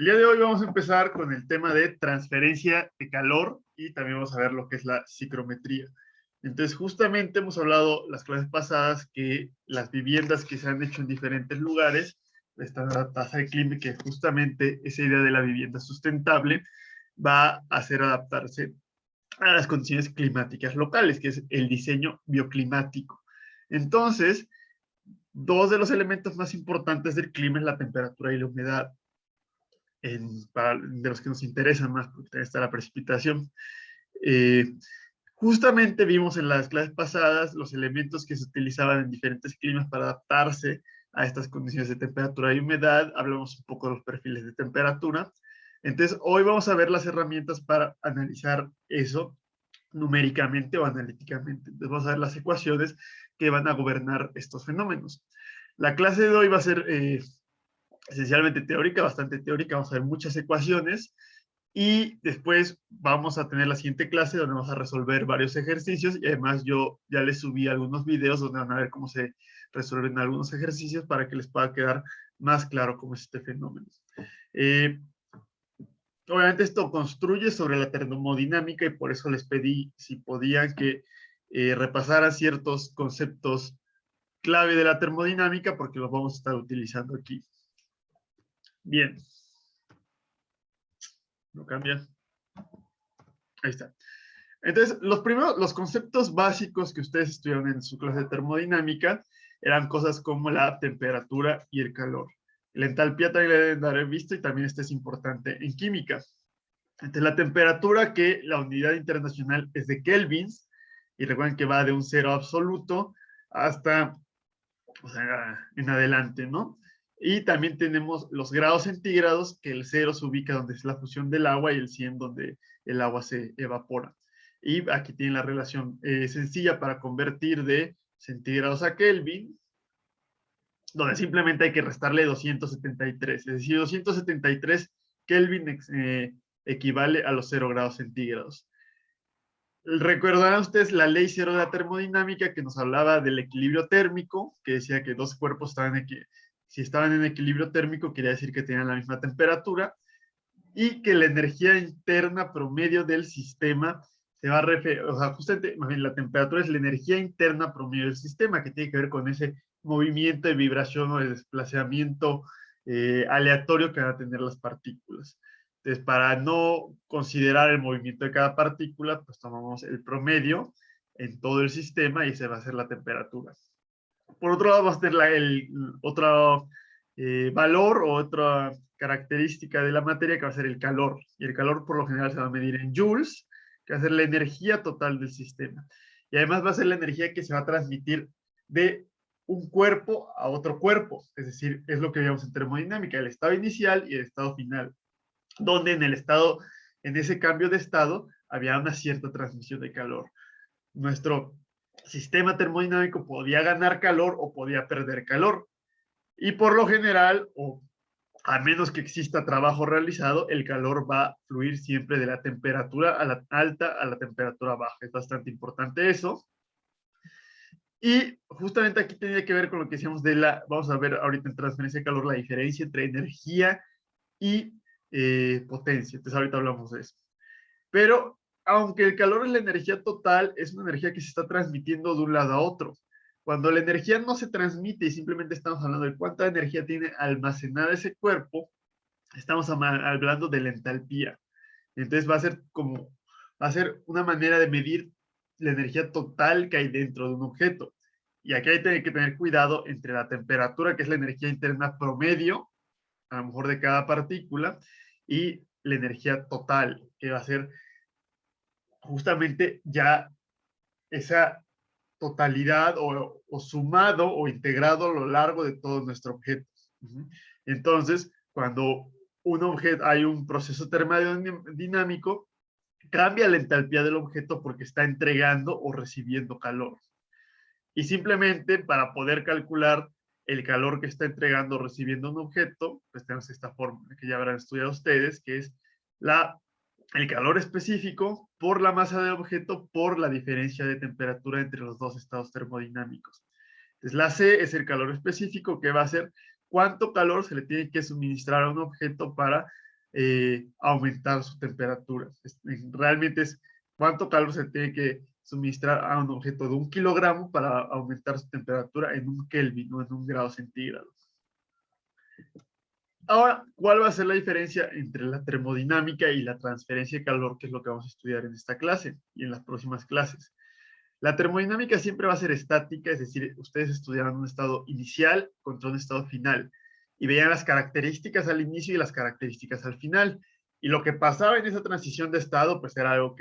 El día de hoy vamos a empezar con el tema de transferencia de calor y también vamos a ver lo que es la psicometría. Entonces, justamente hemos hablado las clases pasadas que las viviendas que se han hecho en diferentes lugares, esta tasa de clima, que justamente esa idea de la vivienda sustentable va a hacer adaptarse a las condiciones climáticas locales, que es el diseño bioclimático. Entonces, dos de los elementos más importantes del clima es la temperatura y la humedad. De los que nos interesan más, porque también está la precipitación. Justamente vimos en las clases pasadas los elementos que se utilizaban en diferentes climas para adaptarse a estas condiciones de temperatura y humedad. Hablamos un poco de los perfiles de temperatura. Entonces, hoy vamos a ver las herramientas para analizar eso numéricamente o analíticamente. Entonces, vamos a ver las ecuaciones que van a gobernar estos fenómenos. La clase de hoy va a ser esencialmente teórica, bastante teórica, vamos a ver muchas ecuaciones y después vamos a tener la siguiente clase donde vamos a resolver varios ejercicios y además yo ya les subí algunos videos donde van a ver cómo se resuelven algunos ejercicios para que les pueda quedar más claro cómo es este fenómeno. Obviamente esto construye sobre la termodinámica y por eso les pedí si podían que repasaran ciertos conceptos clave de la termodinámica porque los vamos a estar utilizando aquí. Bien. ¿No cambia? Ahí está. Entonces, los conceptos básicos que ustedes estudiaron en su clase de termodinámica eran cosas como la temperatura y el calor. La entalpía también la deben haber visto y también esta es importante en química. Entonces, la temperatura, que la unidad internacional es de kelvins, y recuerden que va de un cero absoluto hasta, o sea, en adelante, ¿no? Y también tenemos los grados centígrados, que el 0 se ubica donde es la fusión del agua y el 100 donde el agua se evapora. Y aquí tienen la relación sencilla para convertir de centígrados a Kelvin, donde simplemente hay que restarle 273. Es decir, 273 Kelvin equivale a los 0 grados centígrados. Recordarán ustedes la ley cero de la termodinámica que nos hablaba del equilibrio térmico, que decía que dos cuerpos si estaban en equilibrio térmico, quería decir que tenían la misma temperatura, y que la energía interna promedio del sistema se va a referir, o sea, justamente, más bien, la temperatura es la energía interna promedio del sistema, que tiene que ver con ese movimiento de vibración o de desplazamiento aleatorio que van a tener las partículas. Entonces, para no considerar el movimiento de cada partícula, pues tomamos el promedio en todo el sistema y esa va a ser la temperatura. Por otro lado, vamos a tener otro valor o otra característica de la materia que va a ser el calor. Y el calor por lo general se va a medir en joules, que va a ser la energía total del sistema. Y además va a ser la energía que se va a transmitir de un cuerpo a otro cuerpo. Es decir, es lo que veíamos en termodinámica, el estado inicial y el estado final, donde en ese cambio de estado, había una cierta transmisión de calor. Nuestro sistema termodinámico podía ganar calor o podía perder calor. Y por lo general, o a menos que exista trabajo realizado, el calor va a fluir siempre de la temperatura alta a la temperatura baja. Es bastante importante eso. Y justamente aquí tenía que ver con lo que decíamos vamos a ver ahorita en transferencia de calor, la diferencia entre energía y potencia. Entonces ahorita hablamos de eso. Pero aunque el calor es la energía total, es una energía que se está transmitiendo de un lado a otro. Cuando la energía no se transmite y simplemente estamos hablando de cuánta energía tiene almacenada ese cuerpo, estamos hablando de la entalpía. Entonces va a ser una manera de medir la energía total que hay dentro de un objeto. Y aquí hay que tener cuidado entre la temperatura, que es la energía interna promedio, a lo mejor de cada partícula, y la energía total, que va a ser justamente ya esa totalidad o sumado o integrado a lo largo de todo nuestro objeto. Entonces, cuando un objeto, hay un proceso termodinámico, cambia la entalpía del objeto porque está entregando o recibiendo calor. Y simplemente para poder calcular el calor que está entregando o recibiendo un objeto, pues tenemos esta fórmula que ya habrán estudiado ustedes, que es el calor específico por la masa del objeto por la diferencia de temperatura entre los dos estados termodinámicos. Entonces, la C es el calor específico, que va a ser cuánto calor se le tiene que suministrar a un objeto para aumentar su temperatura. Realmente es cuánto calor se tiene que suministrar a un objeto de 1 kilogramo para aumentar su temperatura en 1 Kelvin, no en 1 grado centígrado. Ahora, ¿cuál va a ser la diferencia entre la termodinámica y la transferencia de calor, que es lo que vamos a estudiar en esta clase y en las próximas clases? La termodinámica siempre va a ser estática, es decir, ustedes estudiarán un estado inicial contra un estado final y veían las características al inicio y las características al final. Y lo que pasaba en esa transición de estado, pues era algo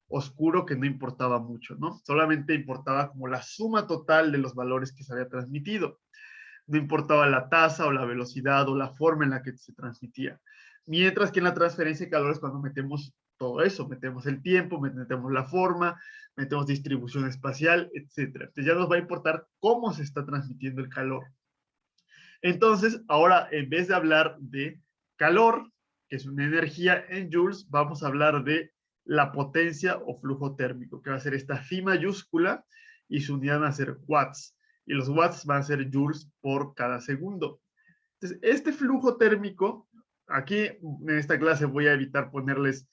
oscuro que no importaba mucho, ¿no? Solamente importaba como la suma total de los valores que se había transmitido. No importaba la tasa o la velocidad o la forma en la que se transmitía. Mientras que en la transferencia de calor es cuando metemos todo eso, metemos el tiempo, metemos la forma, metemos distribución espacial, etcétera. Entonces ya nos va a importar cómo se está transmitiendo el calor. Entonces, ahora en vez de hablar de calor, que es una energía en joules, vamos a hablar de la potencia o flujo térmico, que va a ser esta phi mayúscula y su unidad va a ser watts. Y los watts van a ser joules por cada segundo. Entonces, este flujo térmico, aquí en esta clase voy a evitar ponerles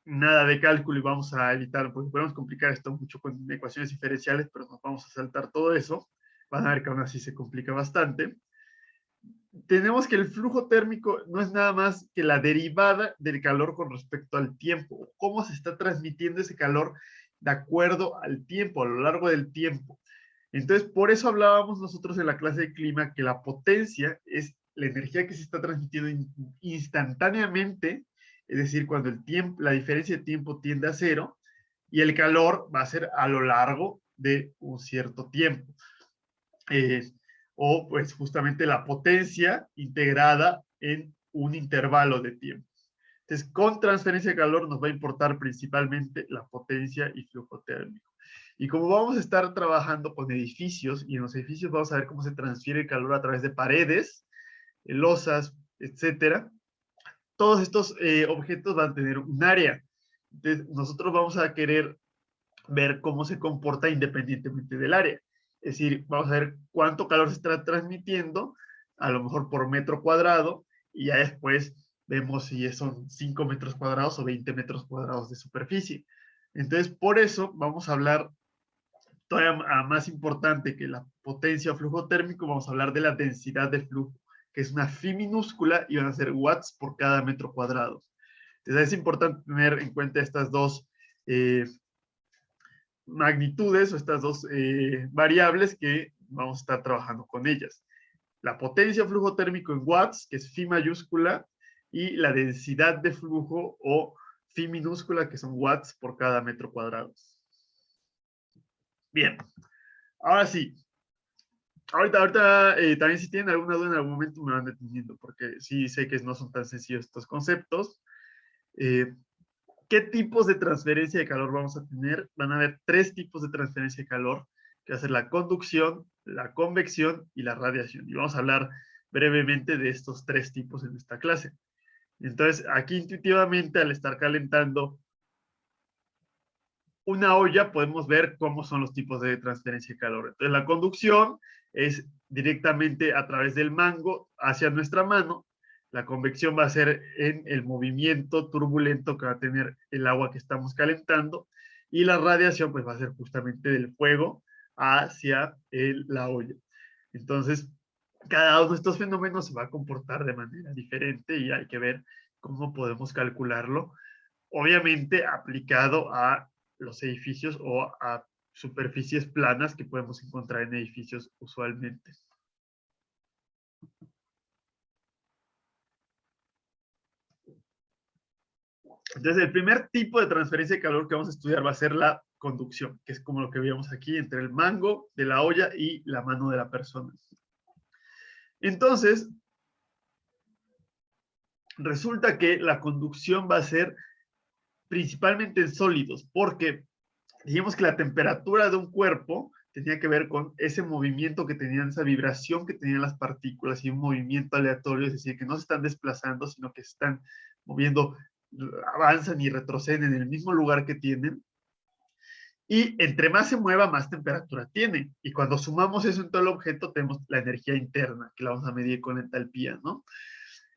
nada de cálculo y vamos a evitar, porque podemos complicar esto mucho con ecuaciones diferenciales, pero nos vamos a saltar todo eso. Van a ver que aún así se complica bastante. Tenemos que el flujo térmico no es nada más que la derivada del calor con respecto al tiempo, cómo se está transmitiendo ese calor de acuerdo al tiempo, a lo largo del tiempo. Entonces, por eso hablábamos nosotros en la clase de clima que la potencia es la energía que se está transmitiendo instantáneamente, es decir, cuando el tiempo, la diferencia de tiempo tiende a cero, y el calor va a ser a lo largo de un cierto tiempo. O pues justamente la potencia integrada en un intervalo de tiempo. Entonces, con transferencia de calor nos va a importar principalmente la potencia y flujo térmico. Y como vamos a estar trabajando con edificios, y en los edificios vamos a ver cómo se transfiere el calor a través de paredes, losas, etcétera, todos estos objetos van a tener un área. Entonces, nosotros vamos a querer ver cómo se comporta independientemente del área. Es decir, vamos a ver cuánto calor se está transmitiendo, a lo mejor por metro cuadrado, y ya después vemos si son 5 metros cuadrados o 20 metros cuadrados de superficie. Entonces, por eso vamos a hablar, todavía más importante que la potencia o flujo térmico, vamos a hablar de la densidad de flujo, que es una phi minúscula y van a ser watts por cada metro cuadrado. Entonces, es importante tener en cuenta estas dos magnitudes o estas dos variables que vamos a estar trabajando con ellas. La potencia o flujo térmico en watts, que es phi mayúscula, y la densidad de flujo o phi minúscula, que son watts por cada metro cuadrado. Bien, ahora sí. Ahorita también si tienen alguna duda en algún momento me van deteniendo, porque sí sé que no son tan sencillos estos conceptos. ¿Qué tipos de transferencia de calor vamos a tener? Van a haber 3 tipos de transferencia de calor, que va a ser la conducción, la convección y la radiación. Y vamos a hablar brevemente de estos 3 tipos en esta clase. Entonces, aquí intuitivamente, al estar calentando una olla, podemos ver cómo son los tipos de transferencia de calor. Entonces, la conducción es directamente a través del mango hacia nuestra mano. La convección va a ser en el movimiento turbulento que va a tener el agua que estamos calentando. Y la radiación pues va a ser justamente del fuego hacia la olla. Entonces, cada uno de estos fenómenos se va a comportar de manera diferente y hay que ver cómo podemos calcularlo. Obviamente aplicado a los edificios o a superficies planas que podemos encontrar en edificios usualmente. Entonces, el primer tipo de transferencia de calor que vamos a estudiar va a ser la conducción, que es como lo que veíamos aquí entre el mango de la olla y la mano de la persona. Entonces, resulta que la conducción va a ser principalmente en sólidos, porque dijimos que la temperatura de un cuerpo tenía que ver con ese movimiento que tenían, esa vibración que tenían las partículas y un movimiento aleatorio, es decir, que no se están desplazando, sino que se están moviendo, avanzan y retroceden en el mismo lugar que tienen. Y entre más se mueva, más temperatura tiene. Y cuando sumamos eso en todo el objeto, tenemos la energía interna, que la vamos a medir con entalpía, ¿no?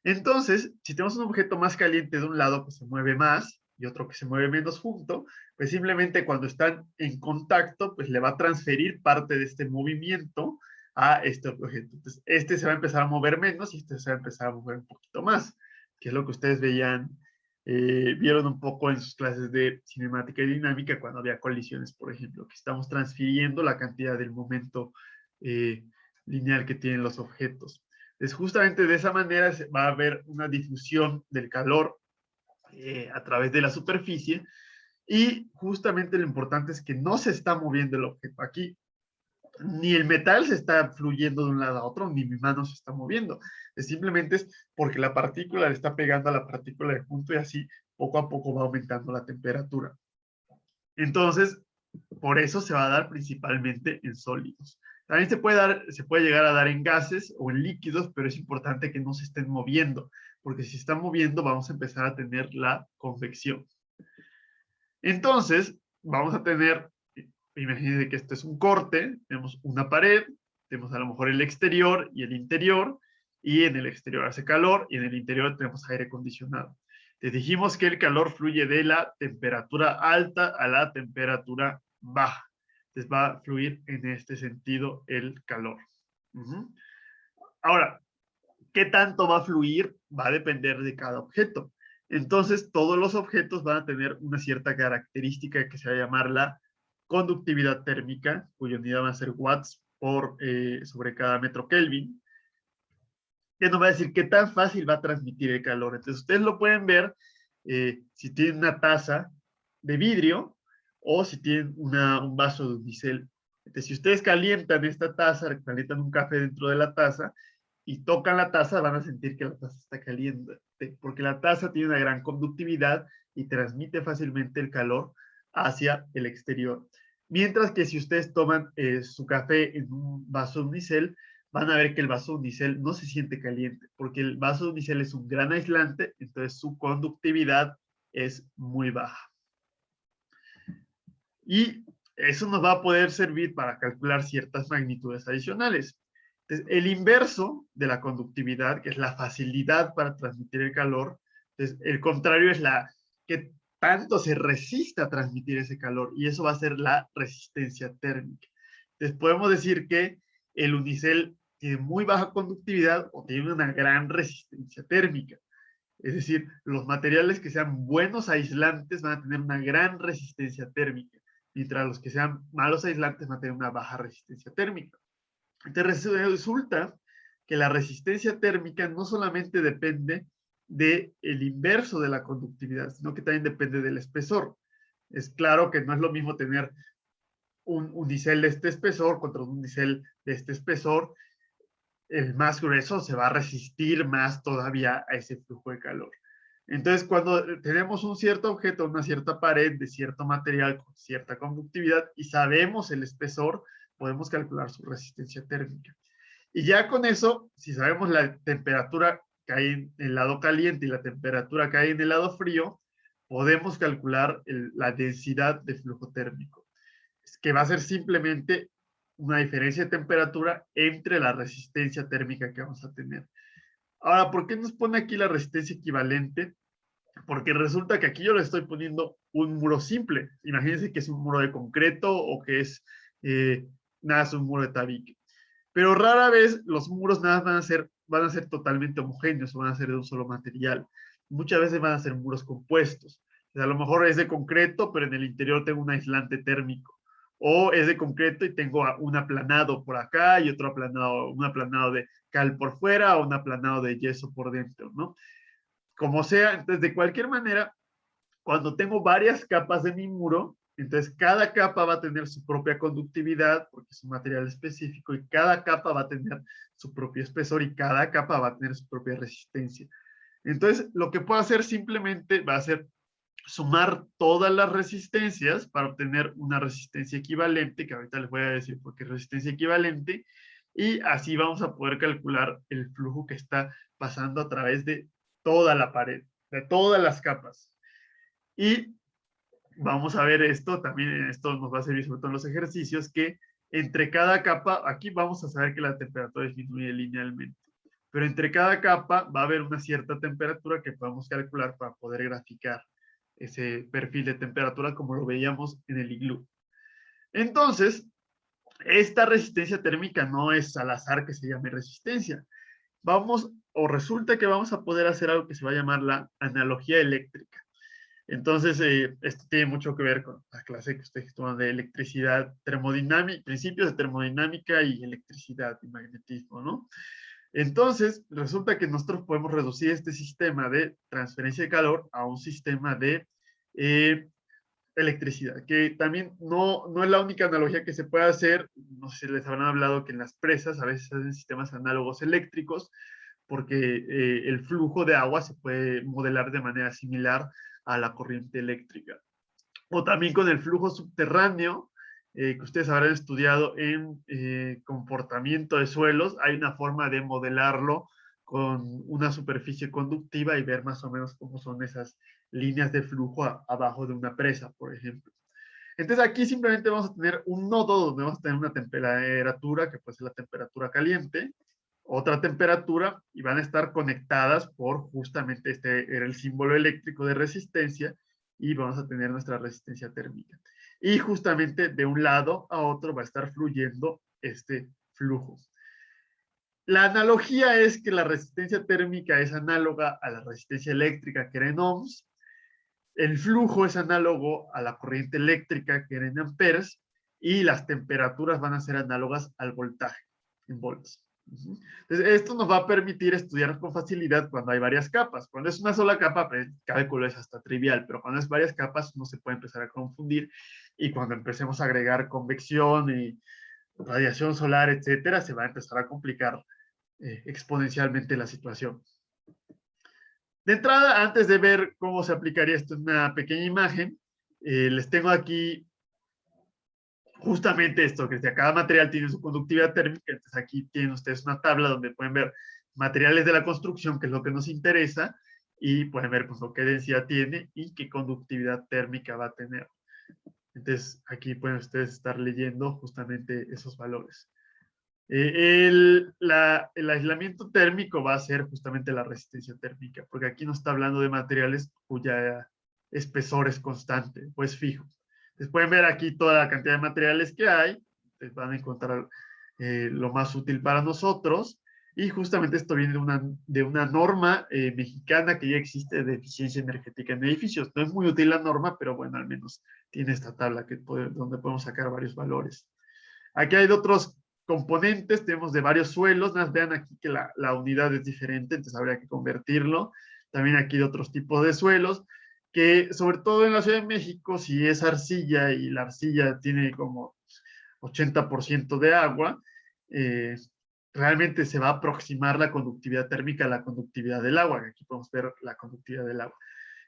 Entonces, si tenemos un objeto más caliente de un lado, pues se mueve más, y otro que se mueve menos junto, pues simplemente cuando están en contacto, pues le va a transferir parte de este movimiento a este objeto. Entonces, este se va a empezar a mover menos y este se va a empezar a mover un poquito más, que es lo que ustedes vieron un poco en sus clases de cinemática y dinámica cuando había colisiones, por ejemplo, que estamos transfiriendo la cantidad del momento eh, lineal que tienen los objetos. Entonces, justamente de esa manera va a haber una difusión del calor a través de la superficie, y justamente lo importante es que no se está moviendo el objeto. Aquí ni el metal se está fluyendo de un lado a otro, ni mi mano se está moviendo. Simplemente es porque la partícula le está pegando a la partícula de junto, y así poco a poco va aumentando la temperatura. Entonces, por eso se va a dar principalmente en sólidos. También se puede llegar a dar en gases o en líquidos, pero es importante que no se estén moviendo, porque si están moviendo vamos a empezar a tener la convección. Entonces, vamos a tener, imagínense que esto es un corte, tenemos una pared, tenemos a lo mejor el exterior y el interior, y en el exterior hace calor y en el interior tenemos aire acondicionado. Les dijimos que el calor fluye de la temperatura alta a la temperatura baja. Entonces va a fluir en este sentido el calor. Ahora, ¿qué tanto va a fluir? Va a depender de cada objeto. Entonces, todos los objetos van a tener una cierta característica que se va a llamar la conductividad térmica, cuya unidad va a ser watts sobre cada metro Kelvin, que nos va a decir qué tan fácil va a transmitir el calor. Entonces, ustedes lo pueden ver si tienen una taza de vidrio o si tienen un vaso de unicel. Entonces, si ustedes calientan esta taza, calientan un café dentro de la taza y tocan la taza, van a sentir que la taza está caliente, porque la taza tiene una gran conductividad y transmite fácilmente el calor hacia el exterior. Mientras que si ustedes toman su café en un vaso de unicel, van a ver que el vaso unicel no se siente caliente, porque el vaso unicel es un gran aislante, entonces su conductividad es muy baja. Y eso nos va a poder servir para calcular ciertas magnitudes adicionales. Entonces, el inverso de la conductividad, que es la facilidad para transmitir el calor, entonces, el contrario es la que tanto se resista a transmitir ese calor, y eso va a ser la resistencia térmica. Entonces, podemos decir que el unicel tiene muy baja conductividad o tiene una gran resistencia térmica. Es decir, los materiales que sean buenos aislantes van a tener una gran resistencia térmica, mientras los que sean malos aislantes van a tener una baja resistencia térmica. Entonces resulta que la resistencia térmica no solamente depende del inverso de la conductividad, sino que también depende del espesor. Es claro que no es lo mismo tener un unicel de este espesor contra un unicel de este espesor. El más grueso se va a resistir más todavía a ese flujo de calor. Entonces, cuando tenemos un cierto objeto, una cierta pared de cierto material con cierta conductividad y sabemos el espesor, podemos calcular su resistencia térmica. Y ya con eso, si sabemos la temperatura que hay en el lado caliente y la temperatura que hay en el lado frío, podemos calcular la densidad de flujo térmico, que va a ser simplemente una diferencia de temperatura entre la resistencia térmica que vamos a tener. Ahora, ¿por qué nos pone aquí la resistencia equivalente? Porque resulta que aquí yo le estoy poniendo un muro simple. Imagínense que es un muro de concreto o que es nada, es un muro de tabique. Pero rara vez los muros nada van a ser totalmente homogéneos o van a ser de un solo material. Muchas veces van a ser muros compuestos. O sea, a lo mejor es de concreto, pero en el interior tengo un aislante térmico. O es de concreto y tengo un aplanado por acá y otro aplanado, un aplanado de cal por fuera o un aplanado de yeso por dentro, ¿no? Como sea, entonces de cualquier manera, cuando tengo varias capas de mi muro, entonces cada capa va a tener su propia conductividad porque es un material específico, y cada capa va a tener su propio espesor y cada capa va a tener su propia resistencia. Entonces, lo que puedo hacer simplemente va a ser sumar todas las resistencias para obtener una resistencia equivalente, que ahorita les voy a decir por qué resistencia equivalente, y así vamos a poder calcular el flujo que está pasando a través de toda la pared, de todas las capas. Y vamos a ver esto, también esto nos va a servir sobre todo en los ejercicios, que entre cada capa, aquí vamos a saber que la temperatura disminuye linealmente. pero entre cada capa va a haber una cierta temperatura que podemos calcular para poder graficar ese perfil de temperatura como lo veíamos en el iglú. Entonces, esta resistencia térmica no es al azar que se llame resistencia. Resulta que vamos a poder hacer algo que se va a llamar la analogía eléctrica. Entonces, esto tiene mucho que ver con la clase que ustedes estudian de electricidad, termodinámica, principios de termodinámica y electricidad y magnetismo, ¿no? Entonces, resulta que nosotros podemos reducir este sistema de transferencia de calor a un sistema de electricidad, que también no es la única analogía que se puede hacer. No sé si les habrán hablado que en las presas a veces hacen sistemas análogos eléctricos, porque el flujo de agua se puede modelar de manera similar a la corriente eléctrica. O también con el flujo subterráneo, que ustedes habrán estudiado en comportamiento de suelos, hay una forma de modelarlo con una superficie conductiva y ver más o menos cómo son esas líneas de flujo abajo de una presa, por ejemplo. Entonces aquí simplemente vamos a tener un nodo donde vamos a tener una temperatura, que puede ser la temperatura caliente, otra temperatura, y van a estar conectadas por justamente este era el símbolo eléctrico de resistencia, y vamos a tener nuestra resistencia térmica. Y justamente de un lado a otro va a estar fluyendo este flujo. La analogía es que la resistencia térmica es análoga a la resistencia eléctrica, que era en ohms. El flujo es análogo a la corriente eléctrica, que era en amperes, y las temperaturas van a ser análogas al voltaje, en volts. Entonces, esto nos va a permitir estudiar con facilidad cuando hay varias capas. Cuando es una sola capa, pues, el cálculo es hasta trivial, pero cuando es varias capas, no se puede empezar a confundir, y cuando empecemos a agregar convección y radiación solar, etcétera, se va a empezar a complicar exponencialmente la situación. De entrada, antes de ver cómo se aplicaría esto en una pequeña imagen, les tengo aquí justamente esto, que cada material tiene su conductividad térmica. Entonces aquí tienen ustedes una tabla donde pueden ver materiales de la construcción, que es lo que nos interesa, y pueden ver pues, qué densidad tiene y qué conductividad térmica va a tener. Entonces aquí pueden ustedes estar leyendo justamente esos valores. El aislamiento térmico va a ser justamente la resistencia térmica, porque aquí nos está hablando de materiales cuya espesor es constante o es fijo. Entonces pueden ver aquí toda la cantidad de materiales que hay. Entonces van a encontrar lo más útil para nosotros, y justamente esto viene de una norma mexicana que ya existe de eficiencia energética en edificios. No es muy útil la norma, pero bueno, al menos tiene esta tabla donde podemos sacar varios valores. Aquí hay otros componentes, tenemos de varios suelos. Vean aquí que la unidad es diferente, entonces habría que convertirlo. También aquí de otros tipos de suelos, que sobre todo en la Ciudad de México, si es arcilla y la arcilla tiene como 80% de agua, realmente se va a aproximar la conductividad térmica a la conductividad del agua. Aquí podemos ver la conductividad del agua.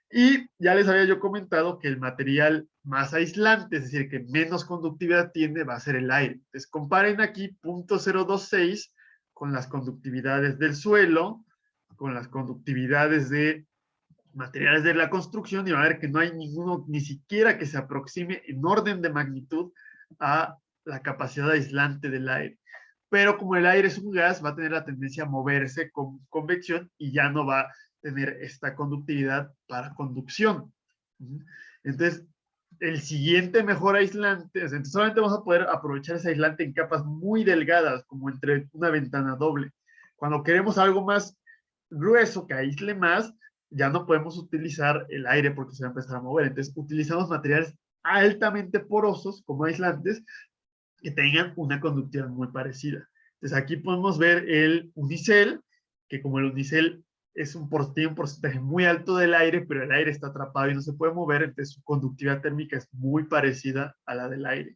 Y ya les había yo comentado que el material más aislante, es decir, que menos conductividad tiene, va a ser el aire. Entonces, comparen aquí 0.026 con las conductividades del suelo, con las conductividades de materiales de la construcción, y van a ver que no hay ninguno, ni siquiera que se aproxime en orden de magnitud a la capacidad aislante del aire. Pero como el aire es un gas, va a tener la tendencia a moverse con convección y ya no va a tener esta conductividad para conducción. Entonces, el siguiente mejor aislante, entonces solamente vamos a poder aprovechar ese aislante en capas muy delgadas, como entre una ventana doble. Cuando queremos algo más grueso que aísle más, ya no podemos utilizar el aire porque se va a empezar a mover. Entonces, utilizamos materiales altamente porosos como aislantes que tengan una conductividad muy parecida. Entonces, aquí podemos ver el unicel, que como el unicel tiene un porcentaje muy alto del aire, pero el aire está atrapado y no se puede mover, entonces su conductividad térmica es muy parecida a la del aire.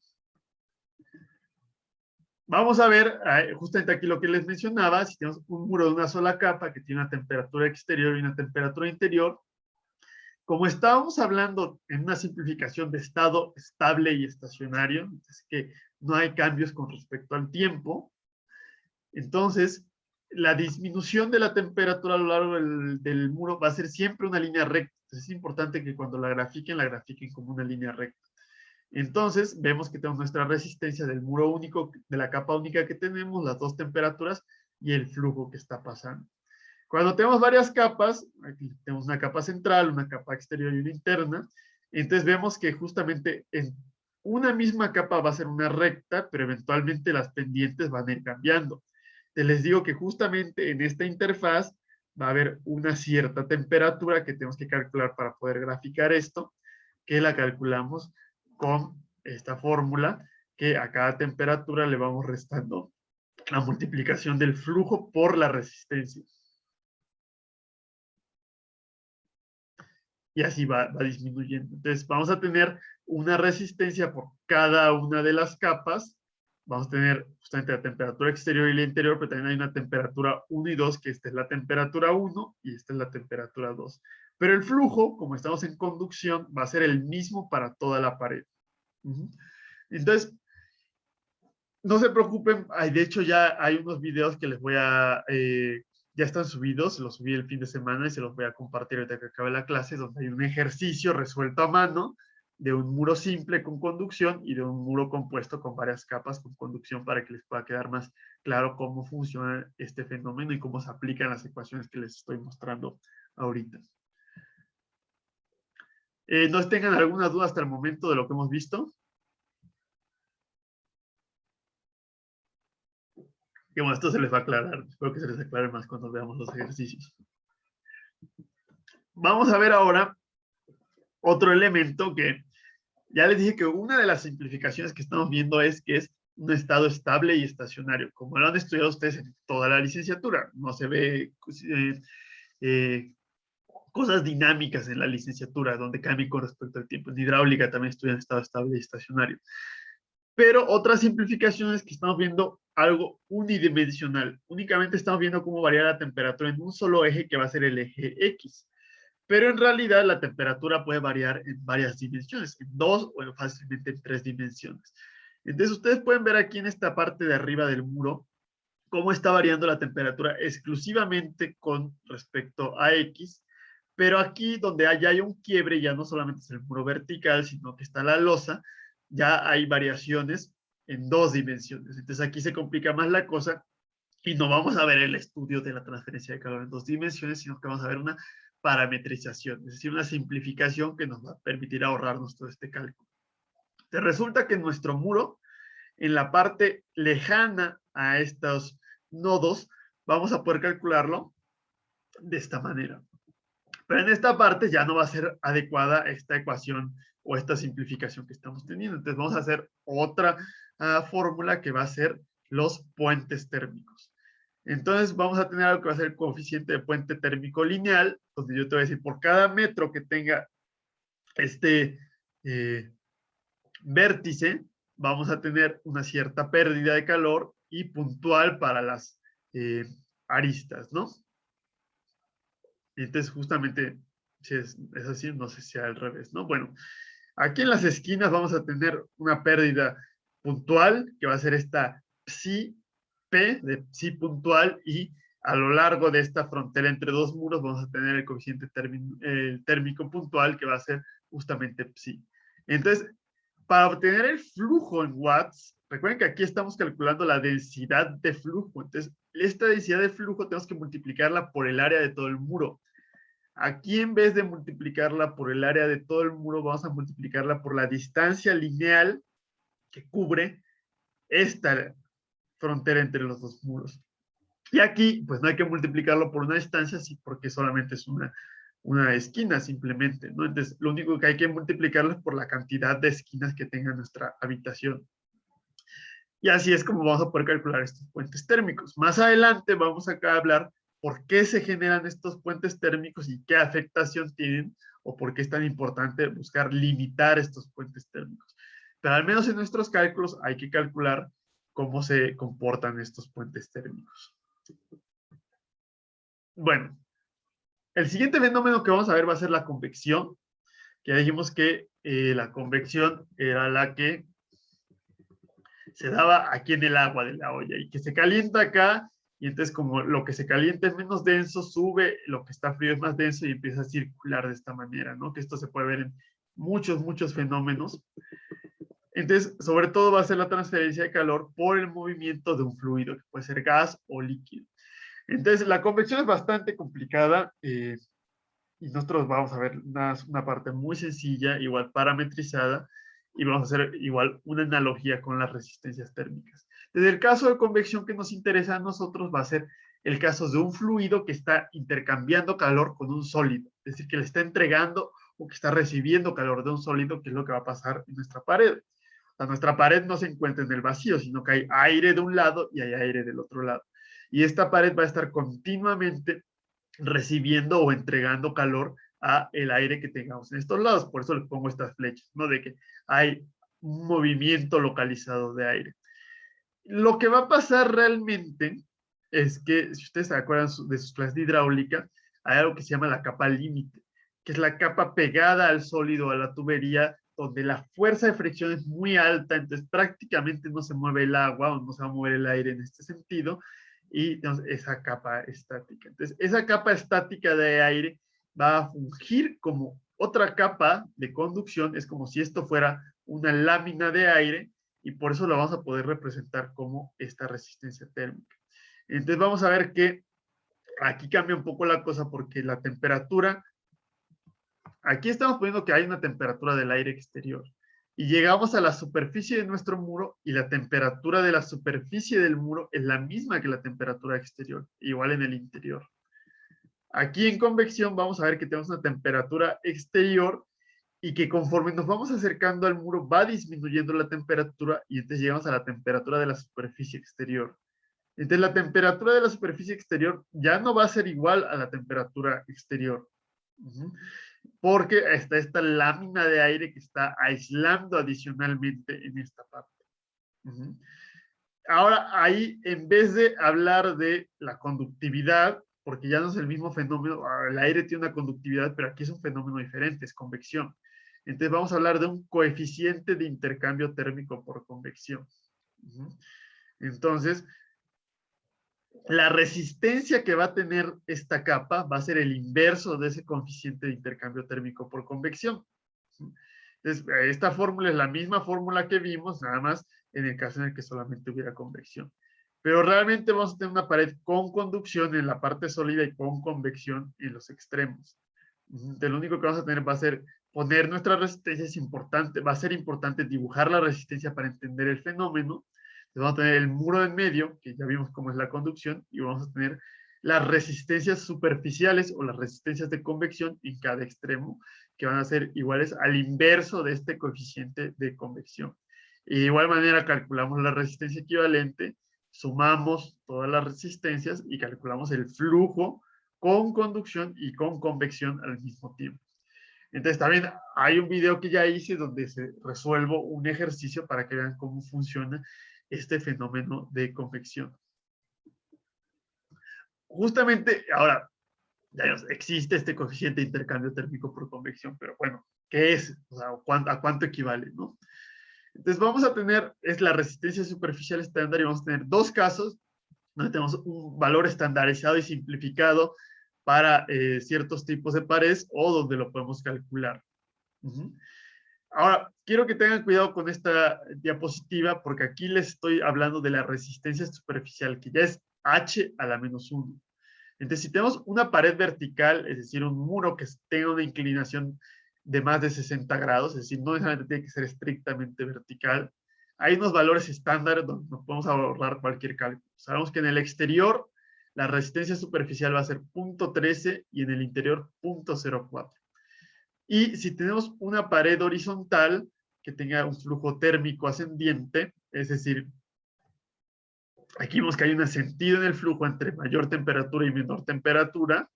Vamos a ver justamente aquí lo que les mencionaba. Si tenemos un muro de una sola capa que tiene una temperatura exterior y una temperatura interior, como estábamos hablando en una simplificación de estado estable y estacionario, es que no hay cambios con respecto al tiempo, entonces la disminución de la temperatura a lo largo del muro va a ser siempre una línea recta. Entonces, es importante que cuando la grafiquen como una línea recta. Entonces, vemos que tenemos nuestra resistencia del muro único, de la capa única que tenemos, las dos temperaturas, y el flujo que está pasando. Cuando tenemos varias capas, aquí tenemos una capa central, una capa exterior y una interna, entonces vemos que justamente en una misma capa va a ser una recta, pero eventualmente las pendientes van a ir cambiando. Te les digo que justamente en esta interfaz va a haber una cierta temperatura que tenemos que calcular para poder graficar esto, que la calculamos con esta fórmula, que a cada temperatura le vamos restando la multiplicación del flujo por la resistencia. Y así va disminuyendo. Entonces vamos a tener una resistencia por cada una de las capas. Vamos a tener justamente la temperatura exterior y la interior, pero también hay una temperatura 1 y 2, que esta es la temperatura 1 y esta es la temperatura 2. Pero el flujo, como estamos en conducción, va a ser el mismo para toda la pared. Entonces, no se preocupen, de hecho ya hay unos videos que les voy a, ya están subidos, los subí el fin de semana y se los voy a compartir ahorita que acabe la clase, donde hay un ejercicio resuelto a mano de un muro simple con conducción y de un muro compuesto con varias capas con conducción para que les pueda quedar más claro cómo funciona este fenómeno y cómo se aplican las ecuaciones que les estoy mostrando ahorita. ¿No tengan alguna duda hasta el momento de lo que hemos visto? Que bueno, esto se les va a aclarar. Espero que se les aclare más cuando veamos los ejercicios. Vamos a ver ahora otro elemento que ya les dije que una de las simplificaciones que estamos viendo es que es un estado estable y estacionario, como lo han estudiado ustedes en toda la licenciatura. No se ve cosas dinámicas en la licenciatura, donde cambian con respecto al tiempo. En hidráulica también estudian estado estable y estacionario. Pero otras simplificaciones que estamos viendo algo unidimensional. Únicamente estamos viendo cómo varía la temperatura en un solo eje, que va a ser el eje X. Pero en realidad la temperatura puede variar en varias dimensiones, en 2 o fácilmente en 3 dimensiones. Entonces ustedes pueden ver aquí en esta parte de arriba del muro cómo está variando la temperatura exclusivamente con respecto a X, pero aquí donde ya hay un quiebre, ya no solamente es el muro vertical, sino que está la losa, ya hay variaciones en 2 dimensiones. Entonces aquí se complica más la cosa y no vamos a ver el estudio de la transferencia de calor en 2 dimensiones, sino que vamos a ver una parametrización, es decir, una simplificación que nos va a permitir ahorrarnos todo este cálculo. Te resulta que nuestro muro, en la parte lejana a estos nodos, vamos a poder calcularlo de esta manera. Pero en esta parte ya no va a ser adecuada esta ecuación o esta simplificación que estamos teniendo. Entonces vamos a hacer otra fórmula que va a ser los puentes térmicos. Entonces vamos a tener algo que va a ser el coeficiente de puente térmico lineal, donde yo te voy a decir por cada metro que tenga este vértice, vamos a tener una cierta pérdida de calor y puntual para las aristas, ¿no? Entonces justamente, si es así, no sé si sea al revés, ¿no? Bueno, aquí en las esquinas vamos a tener una pérdida puntual, que va a ser esta psi P de psi puntual, y a lo largo de esta frontera entre dos muros vamos a tener el coeficiente térmico puntual, que va a ser justamente psi. Entonces, para obtener el flujo en watts, recuerden que aquí estamos calculando la densidad de flujo. Entonces, esta densidad de flujo tenemos que multiplicarla por el área de todo el muro. Aquí, en vez de multiplicarla por el área de todo el muro, vamos a multiplicarla por la distancia lineal que cubre esta frontera entre los dos muros. Y aquí, pues no hay que multiplicarlo por una distancia, sí, porque solamente es una esquina simplemente, ¿no? Entonces, lo único que hay que multiplicarlo es por la cantidad de esquinas que tenga nuestra habitación. Y así es como vamos a poder calcular estos puentes térmicos. Más adelante vamos acá a hablar por qué se generan estos puentes térmicos y qué afectación tienen, o por qué es tan importante buscar limitar estos puentes térmicos. Pero al menos en nuestros cálculos hay que calcular cómo se comportan estos puentes térmicos. Bueno, el siguiente fenómeno que vamos a ver va a ser la convección, que dijimos que la convección era la que se daba aquí en el agua de la olla y que se calienta acá, y entonces como lo que se calienta es menos denso, sube, lo que está frío es más denso y empieza a circular de esta manera, ¿no? Que esto se puede ver en muchos fenómenos. Entonces, sobre todo va a ser la transferencia de calor por el movimiento de un fluido, que puede ser gas o líquido. Entonces, la convección es bastante complicada y nosotros vamos a ver una parte muy sencilla, igual parametrizada, y vamos a hacer igual una analogía con las resistencias térmicas. Desde el caso de convección que nos interesa a nosotros va a ser el caso de un fluido que está intercambiando calor con un sólido, es decir, que le está entregando o que está recibiendo calor de un sólido, que es lo que va a pasar en nuestra pared. O sea, nuestra pared no se encuentra en el vacío, sino que hay aire de un lado y hay aire del otro lado. Y esta pared va a estar continuamente recibiendo o entregando calor a el aire que tengamos en estos lados. Por eso les pongo estas flechas, ¿no? De que hay un movimiento localizado de aire. Lo que va a pasar realmente es que, si ustedes se acuerdan de sus clases de hidráulica, hay algo que se llama la capa límite, que es la capa pegada al sólido, a la tubería, donde la fuerza de fricción es muy alta, entonces prácticamente no se mueve el agua o no se va a mover el aire en este sentido, y entonces, esa capa estática. Entonces, esa capa estática de aire va a fungir como otra capa de conducción, es como si esto fuera una lámina de aire, y por eso lo vamos a poder representar como esta resistencia térmica. Entonces vamos a ver que aquí cambia un poco la cosa porque la temperatura, aquí estamos poniendo que hay una temperatura del aire exterior y llegamos a la superficie de nuestro muro y la temperatura de la superficie del muro es la misma que la temperatura exterior, igual en el interior. Aquí en convección vamos a ver que tenemos una temperatura exterior y que conforme nos vamos acercando al muro va disminuyendo la temperatura y entonces llegamos a la temperatura de la superficie exterior. Entonces la temperatura de la superficie exterior ya no va a ser igual a la temperatura exterior. Porque está esta lámina de aire que está aislando adicionalmente en esta parte. Ahora ahí, en vez de hablar de la conductividad, porque ya no es el mismo fenómeno, el aire tiene una conductividad, pero aquí es un fenómeno diferente, es convección. Entonces vamos a hablar de un coeficiente de intercambio térmico por convección. Entonces, la resistencia que va a tener esta capa va a ser el inverso de ese coeficiente de intercambio térmico por convección. Entonces, esta fórmula es la misma fórmula que vimos, nada más en el caso en el que solamente hubiera convección. Pero realmente vamos a tener una pared con conducción en la parte sólida y con convección en los extremos. Entonces, lo único que vamos a tener va a ser poner nuestra resistencia, es importante, va a ser importante dibujar la resistencia para entender el fenómeno. Entonces, vamos a tener el muro en medio, que ya vimos cómo es la conducción, y vamos a tener las resistencias superficiales o las resistencias de convección en cada extremo, que van a ser iguales al inverso de este coeficiente de convección. Y de igual manera calculamos la resistencia equivalente, sumamos todas las resistencias y calculamos el flujo con conducción y con convección al mismo tiempo. Entonces también hay un video que ya hice donde se resuelvo un ejercicio para que vean cómo funciona este fenómeno de convección. Justamente ahora, ya existe este coeficiente de intercambio térmico por convección, pero bueno, ¿qué es? O sea, ¿a cuánto equivale? ¿No? Entonces vamos a tener, es la resistencia superficial estándar y vamos a tener dos casos donde tenemos un valor estandarizado y simplificado para ciertos tipos de paredes o donde lo podemos calcular. Ahora, quiero que tengan cuidado con esta diapositiva porque aquí les estoy hablando de la resistencia superficial, que ya es H a la menos 1. Entonces, si tenemos una pared vertical, es decir, un muro que tenga una inclinación de más de 60 grados, es decir, no necesariamente tiene que ser estrictamente vertical, hay unos valores estándar donde nos podemos ahorrar cualquier cálculo. Sabemos que en el exterior la resistencia superficial va a ser 0.13 y en el interior 0.04. Y si tenemos una pared horizontal que tenga un flujo térmico ascendiente, es decir, aquí vemos que hay un sentido en el flujo entre mayor temperatura y menor temperatura,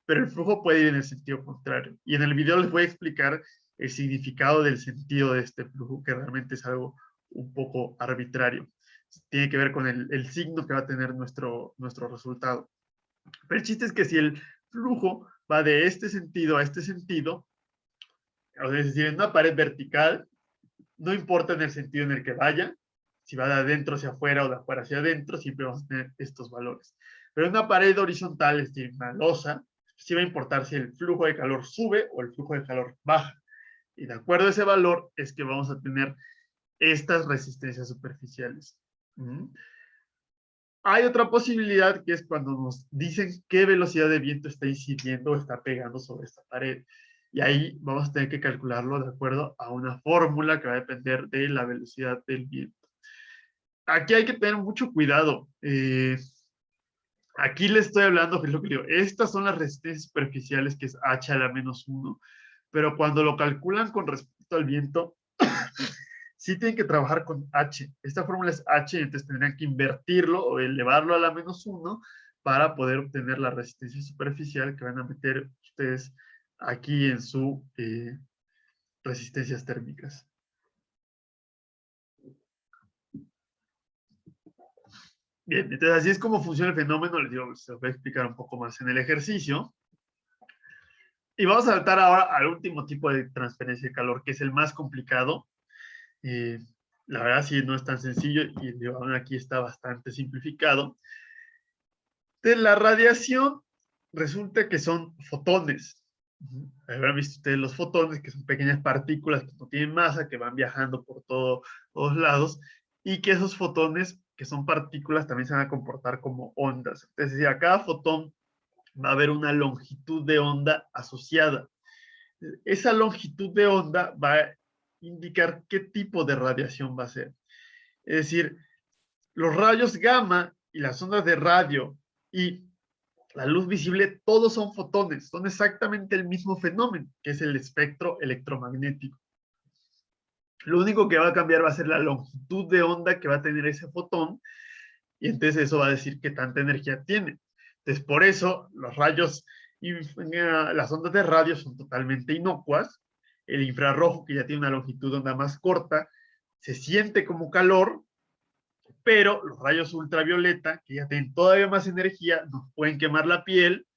pero el flujo puede ir en el sentido contrario. Y en el video les voy a explicar el significado del sentido de este flujo, que realmente es algo un poco arbitrario. Tiene que ver con el signo que va a tener nuestro resultado. Pero el chiste es que si el flujo va de este sentido a este sentido, es decir, en una pared vertical, no importa en el sentido en el que vaya, si va de adentro hacia afuera o de afuera hacia adentro, siempre vamos a tener estos valores. Pero en una pared horizontal, es decir, una losa, sí va a importar si el flujo de calor sube o el flujo de calor baja. Y de acuerdo a ese valor es que vamos a tener estas resistencias superficiales. Hay otra posibilidad que es cuando nos dicen qué velocidad de viento está incidiendo o está pegando sobre esta pared. Y ahí vamos a tener que calcularlo de acuerdo a una fórmula que va a depender de la velocidad del viento. Aquí hay que tener mucho cuidado. Aquí le estoy hablando, que es lo que digo, estas son las resistencias superficiales, que es H a la menos 1, pero cuando lo calculan con respecto al viento, sí tienen que trabajar con H. Esta fórmula es H, entonces tendrían que invertirlo o elevarlo a la menos 1 para poder obtener la resistencia superficial que van a meter ustedes aquí en su resistencias térmicas. Bien, entonces así es como funciona el fenómeno. Les digo, se lo voy a explicar un poco más en el ejercicio. Y vamos a saltar ahora al último tipo de transferencia de calor, que es el más complicado. La verdad sí no es tan sencillo y aquí está bastante simplificado. De la radiación resulta que son fotones. Habrán visto ustedes los fotones, que son pequeñas partículas que no tienen masa, que van viajando por todos lados, y que esos fotones, que son partículas, también se van a comportar como ondas. Es decir, a cada fotón va a haber una longitud de onda asociada. Esa longitud de onda va a indicar qué tipo de radiación va a ser. Es decir, los rayos gamma y las ondas de radio y la luz visible, todos son fotones, son exactamente el mismo fenómeno, que es el espectro electromagnético. Lo único que va a cambiar va a ser la longitud de onda que va a tener ese fotón, y entonces eso va a decir qué tanta energía tiene. Entonces, por eso, los rayos, las ondas de radio son totalmente inocuas. El infrarrojo, que ya tiene una longitud de onda más corta, se siente como calor, pero los rayos ultravioleta, que ya tienen todavía más energía, nos pueden quemar la piel.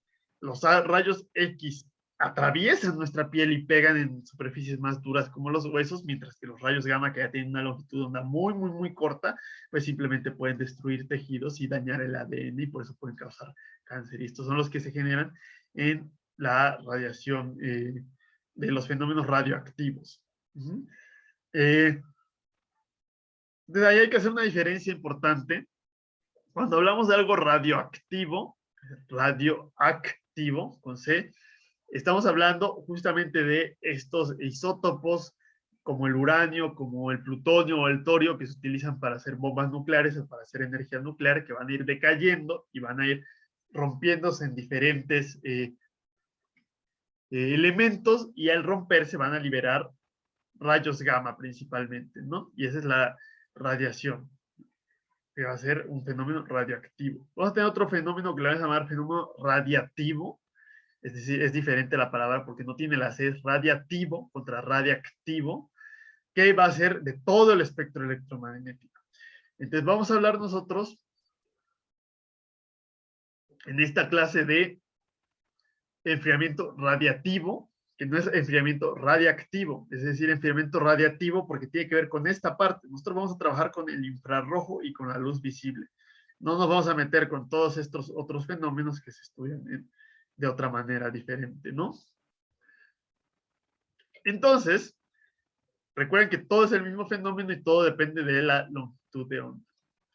Los rayos X atraviesan nuestra piel y pegan en superficies más duras como los huesos, mientras que los rayos gamma, que ya tienen una longitud de onda muy, muy, muy corta, pues simplemente pueden destruir tejidos y dañar el ADN, y por eso pueden causar cáncer. Y estos son los que se generan en la radiación de los fenómenos radioactivos. Desde ahí hay que hacer una diferencia importante. Cuando hablamos de algo radioactivo con C, estamos hablando justamente de estos isótopos como el uranio, como el plutonio o el torio, que se utilizan para hacer bombas nucleares o para hacer energía nuclear, que van a ir decayendo y van a ir rompiéndose en diferentes elementos, y al romperse van a liberar rayos gamma principalmente, ¿no? Y esa es la radiación, que va a ser un fenómeno radioactivo. Vamos a tener otro fenómeno que le vamos a llamar fenómeno radiativo. Es decir, es diferente la palabra porque no tiene la C, es radiativo contra radiactivo, que va a ser de todo el espectro electromagnético. Entonces vamos a hablar nosotros en esta clase de enfriamiento radiativo, que no es enfriamiento radiactivo, es decir, enfriamiento radiativo porque tiene que ver con esta parte. Nosotros vamos a trabajar con el infrarrojo y con la luz visible. No nos vamos a meter con todos estos otros fenómenos que se estudian de otra manera diferente, ¿no? Entonces, recuerden que todo es el mismo fenómeno y todo depende de la longitud de onda.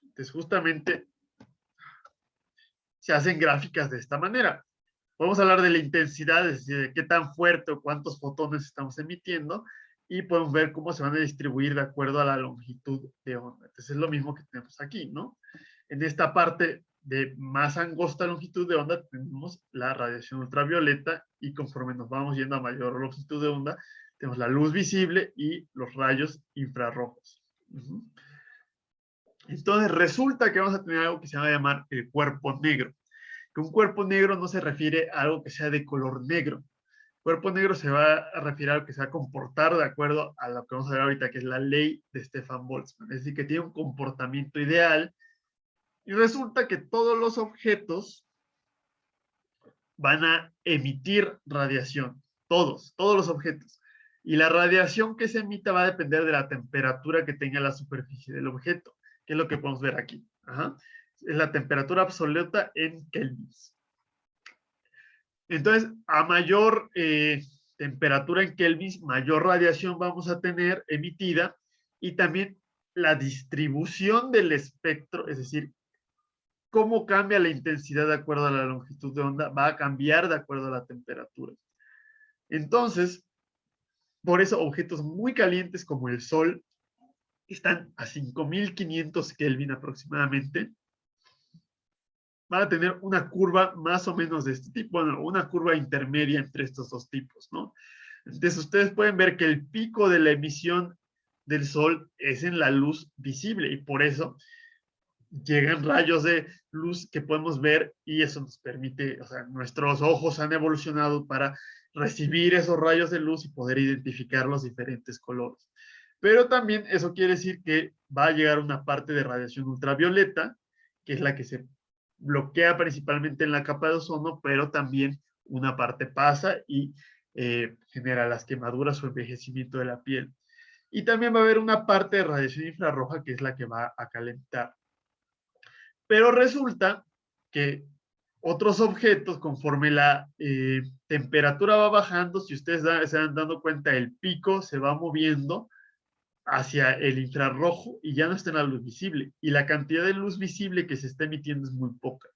Entonces, justamente se hacen gráficas de esta manera. Podemos hablar de la intensidad, es decir, de qué tan fuerte o cuántos fotones estamos emitiendo, y podemos ver cómo se van a distribuir de acuerdo a la longitud de onda. Entonces, es lo mismo que tenemos aquí, ¿no? En esta parte de más angosta longitud de onda tenemos la radiación ultravioleta, y conforme nos vamos yendo a mayor longitud de onda, tenemos la luz visible y los rayos infrarrojos. Entonces resulta que vamos a tener algo que se va a llamar el cuerpo negro. Que un cuerpo negro no se refiere a algo que sea de color negro. Cuerpo negro se va a referir a algo que se va a comportar de acuerdo a lo que vamos a ver ahorita, que es la ley de Stefan Boltzmann. Es decir, que tiene un comportamiento ideal, y resulta que todos los objetos van a emitir radiación. Todos los objetos. Y la radiación que se emita va a depender de la temperatura que tenga la superficie del objeto, que es lo que podemos ver aquí. Es la temperatura absoluta en kelvins. Entonces, a mayor temperatura en Kelvin, mayor radiación vamos a tener emitida, y también la distribución del espectro, es decir, cómo cambia la intensidad de acuerdo a la longitud de onda, va a cambiar de acuerdo a la temperatura. Entonces, por eso objetos muy calientes como el Sol están a 5500 Kelvin aproximadamente, van a tener una curva más o menos de este tipo, bueno, una curva intermedia entre estos dos tipos, ¿no? Entonces ustedes pueden ver que el pico de la emisión del Sol es en la luz visible, y por eso llegan rayos de luz que podemos ver, y eso nos permite, o sea, nuestros ojos han evolucionado para recibir esos rayos de luz y poder identificar los diferentes colores. Pero también eso quiere decir que va a llegar una parte de radiación ultravioleta, que es la que se bloquea principalmente en la capa de ozono, pero también una parte pasa y genera las quemaduras o envejecimiento de la piel. Y también va a haber una parte de radiación infrarroja, que es la que va a calentar. Pero resulta que otros objetos, conforme la temperatura va bajando, si ustedes se van dando cuenta, el pico se va moviendo hacia el infrarrojo y ya no está en la luz visible. Y la cantidad de luz visible que se está emitiendo es muy poca.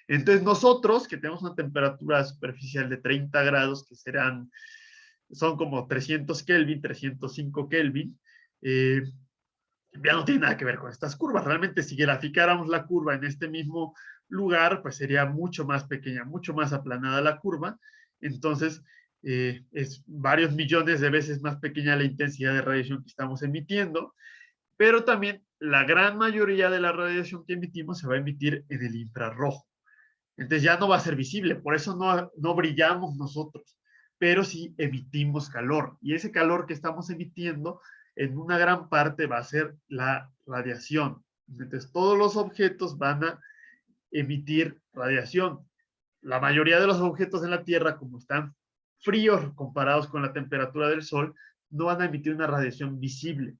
Entonces nosotros, que tenemos una temperatura superficial de 30 grados, que son como 300 Kelvin, 305 Kelvin, ya no tiene nada que ver con estas curvas. Realmente, si graficáramos la curva en este mismo lugar, pues sería mucho más pequeña, mucho más aplanada la curva. Entonces, es varios millones de veces más pequeña la intensidad de radiación que estamos emitiendo, pero también la gran mayoría de la radiación que emitimos se va a emitir en el infrarrojo. Entonces ya no va a ser visible, por eso no brillamos nosotros, pero sí emitimos calor. Y ese calor que estamos emitiendo, en una gran parte va a ser la radiación. Entonces todos los objetos van a emitir radiación. La mayoría de los objetos en la Tierra, como están fríos comparados con la temperatura del Sol, no van a emitir una radiación visible.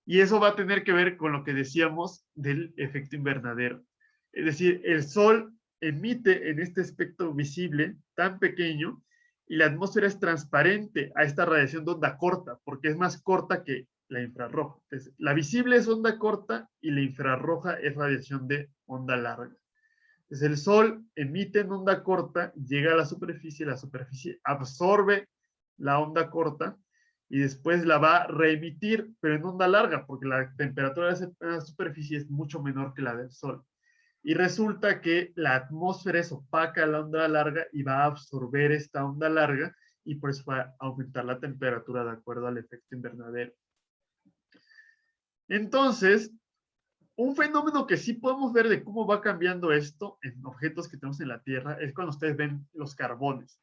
Y eso va a tener que ver con lo que decíamos del efecto invernadero. Es decir, el Sol emite en este espectro visible tan pequeño, y la atmósfera es transparente a esta radiación de onda corta, porque es más corta que la infrarroja. Entonces, la visible es onda corta y la infrarroja es radiación de onda larga. Entonces, el Sol emite en onda corta, llega a la superficie absorbe la onda corta y después la va a reemitir, pero en onda larga, porque la temperatura de la superficie es mucho menor que la del Sol. Y resulta que la atmósfera es opaca a la onda larga y va a absorber esta onda larga, y por eso va a aumentar la temperatura de acuerdo al efecto invernadero. Entonces, un fenómeno que sí podemos ver de cómo va cambiando esto en objetos que tenemos en la Tierra es cuando ustedes ven los carbones.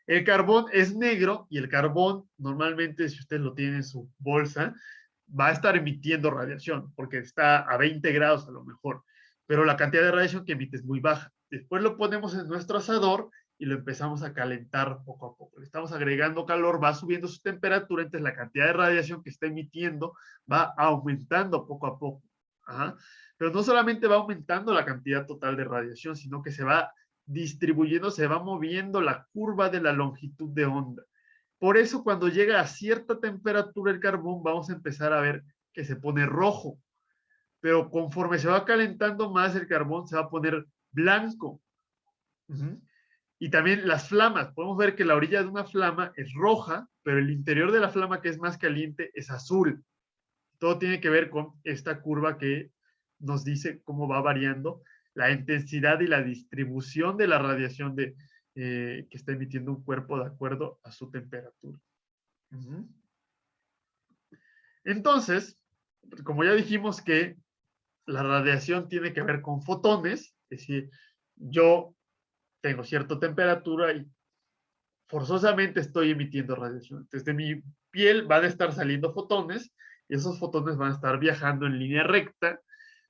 El carbón es negro, y el carbón normalmente, si ustedes lo tienen en su bolsa, va a estar emitiendo radiación porque está a 20 grados a lo mejor, pero la cantidad de radiación que emite es muy baja. Después lo ponemos en nuestro asador y lo empezamos a calentar poco a poco. Le estamos agregando calor, va subiendo su temperatura, entonces la cantidad de radiación que está emitiendo va aumentando poco a poco. Ajá. Pero no solamente va aumentando la cantidad total de radiación, sino que se va distribuyendo, se va moviendo la curva de la longitud de onda. Por eso, cuando llega a cierta temperatura el carbón, vamos a empezar a ver que se pone rojo. Pero conforme se va calentando más, el carbón se va a poner blanco. Y también las flamas. Podemos ver que la orilla de una flama es roja, pero el interior de la flama, que es más caliente, es azul. Todo tiene que ver con esta curva que nos dice cómo va variando la intensidad y la distribución de la radiación que está emitiendo un cuerpo de acuerdo a su temperatura. Entonces, como ya dijimos que la radiación tiene que ver con fotones, es decir, yo tengo cierta temperatura y forzosamente estoy emitiendo radiación. Desde mi piel van a estar saliendo fotones, y esos fotones van a estar viajando en línea recta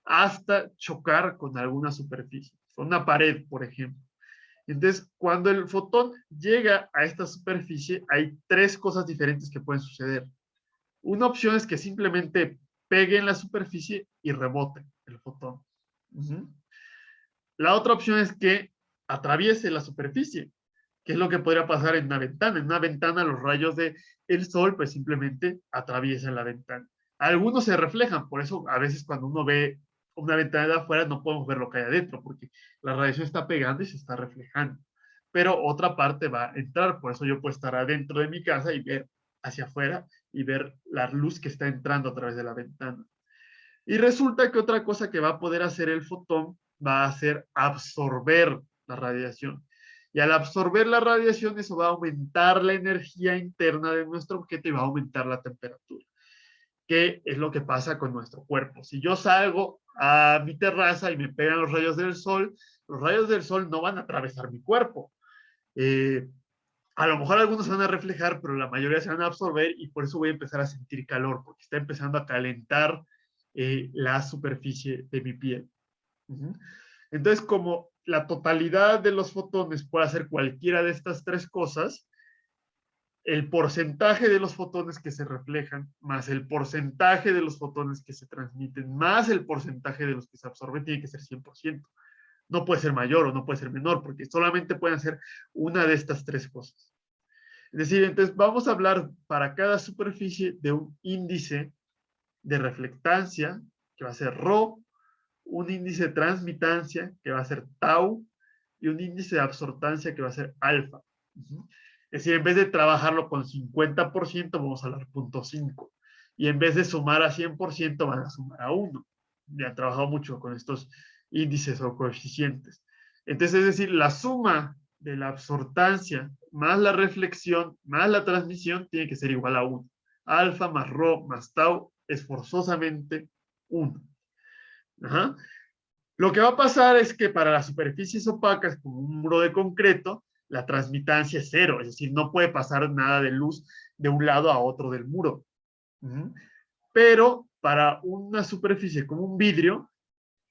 hasta chocar con alguna superficie, con una pared, por ejemplo. Entonces, cuando el fotón llega a esta superficie, hay tres cosas diferentes que pueden suceder. Una opción es que simplemente pegue en la superficie y rebote el fotón. La otra opción es que atraviese la superficie. ¿Qué es lo que podría pasar en una ventana? En una ventana los rayos del sol pues simplemente atraviesan la ventana. Algunos se reflejan, por eso a veces cuando uno ve una ventana de afuera no podemos ver lo que hay adentro, porque la radiación está pegando y se está reflejando. Pero otra parte va a entrar, por eso yo puedo estar adentro de mi casa y ver hacia afuera y ver la luz que está entrando a través de la ventana. Y resulta que otra cosa que va a poder hacer el fotón va a ser absorber la radiación. Y al absorber la radiación, eso va a aumentar la energía interna de nuestro objeto y va a aumentar la temperatura. ¿Qué es lo que pasa con nuestro cuerpo? Si yo salgo a mi terraza y me pegan los rayos del sol no van a atravesar mi cuerpo. A lo mejor algunos se van a reflejar, pero la mayoría se van a absorber y por eso voy a empezar a sentir calor, porque está empezando a calentar la superficie de mi piel. Entonces, como la totalidad de los fotones puede hacer cualquiera de estas tres cosas, el porcentaje de los fotones que se reflejan, más el porcentaje de los fotones que se transmiten, más el porcentaje de los que se absorben, tiene que ser 100%. No puede ser mayor o no puede ser menor, porque solamente pueden ser una de estas tres cosas. Es decir, entonces vamos a hablar para cada superficie de un índice de reflectancia, que va a ser ρ, un índice de transmitancia, que va a ser tau, y un índice de absortancia, que va a ser alfa. Es decir, en vez de trabajarlo con 50%, vamos a hablar 0.5. Y en vez de sumar a 100%, van a sumar a 1. Ya han trabajado mucho con estos índices o coeficientes. Entonces, es decir, la suma de la absortancia más la reflexión más la transmisión tiene que ser igual a 1. Alfa más rho más tau es forzosamente 1. Ajá. Lo que va a pasar es que para las superficies opacas, como un muro de concreto, la transmitancia es cero, es decir, no puede pasar nada de luz de un lado a otro del muro. Pero para una superficie como un vidrio,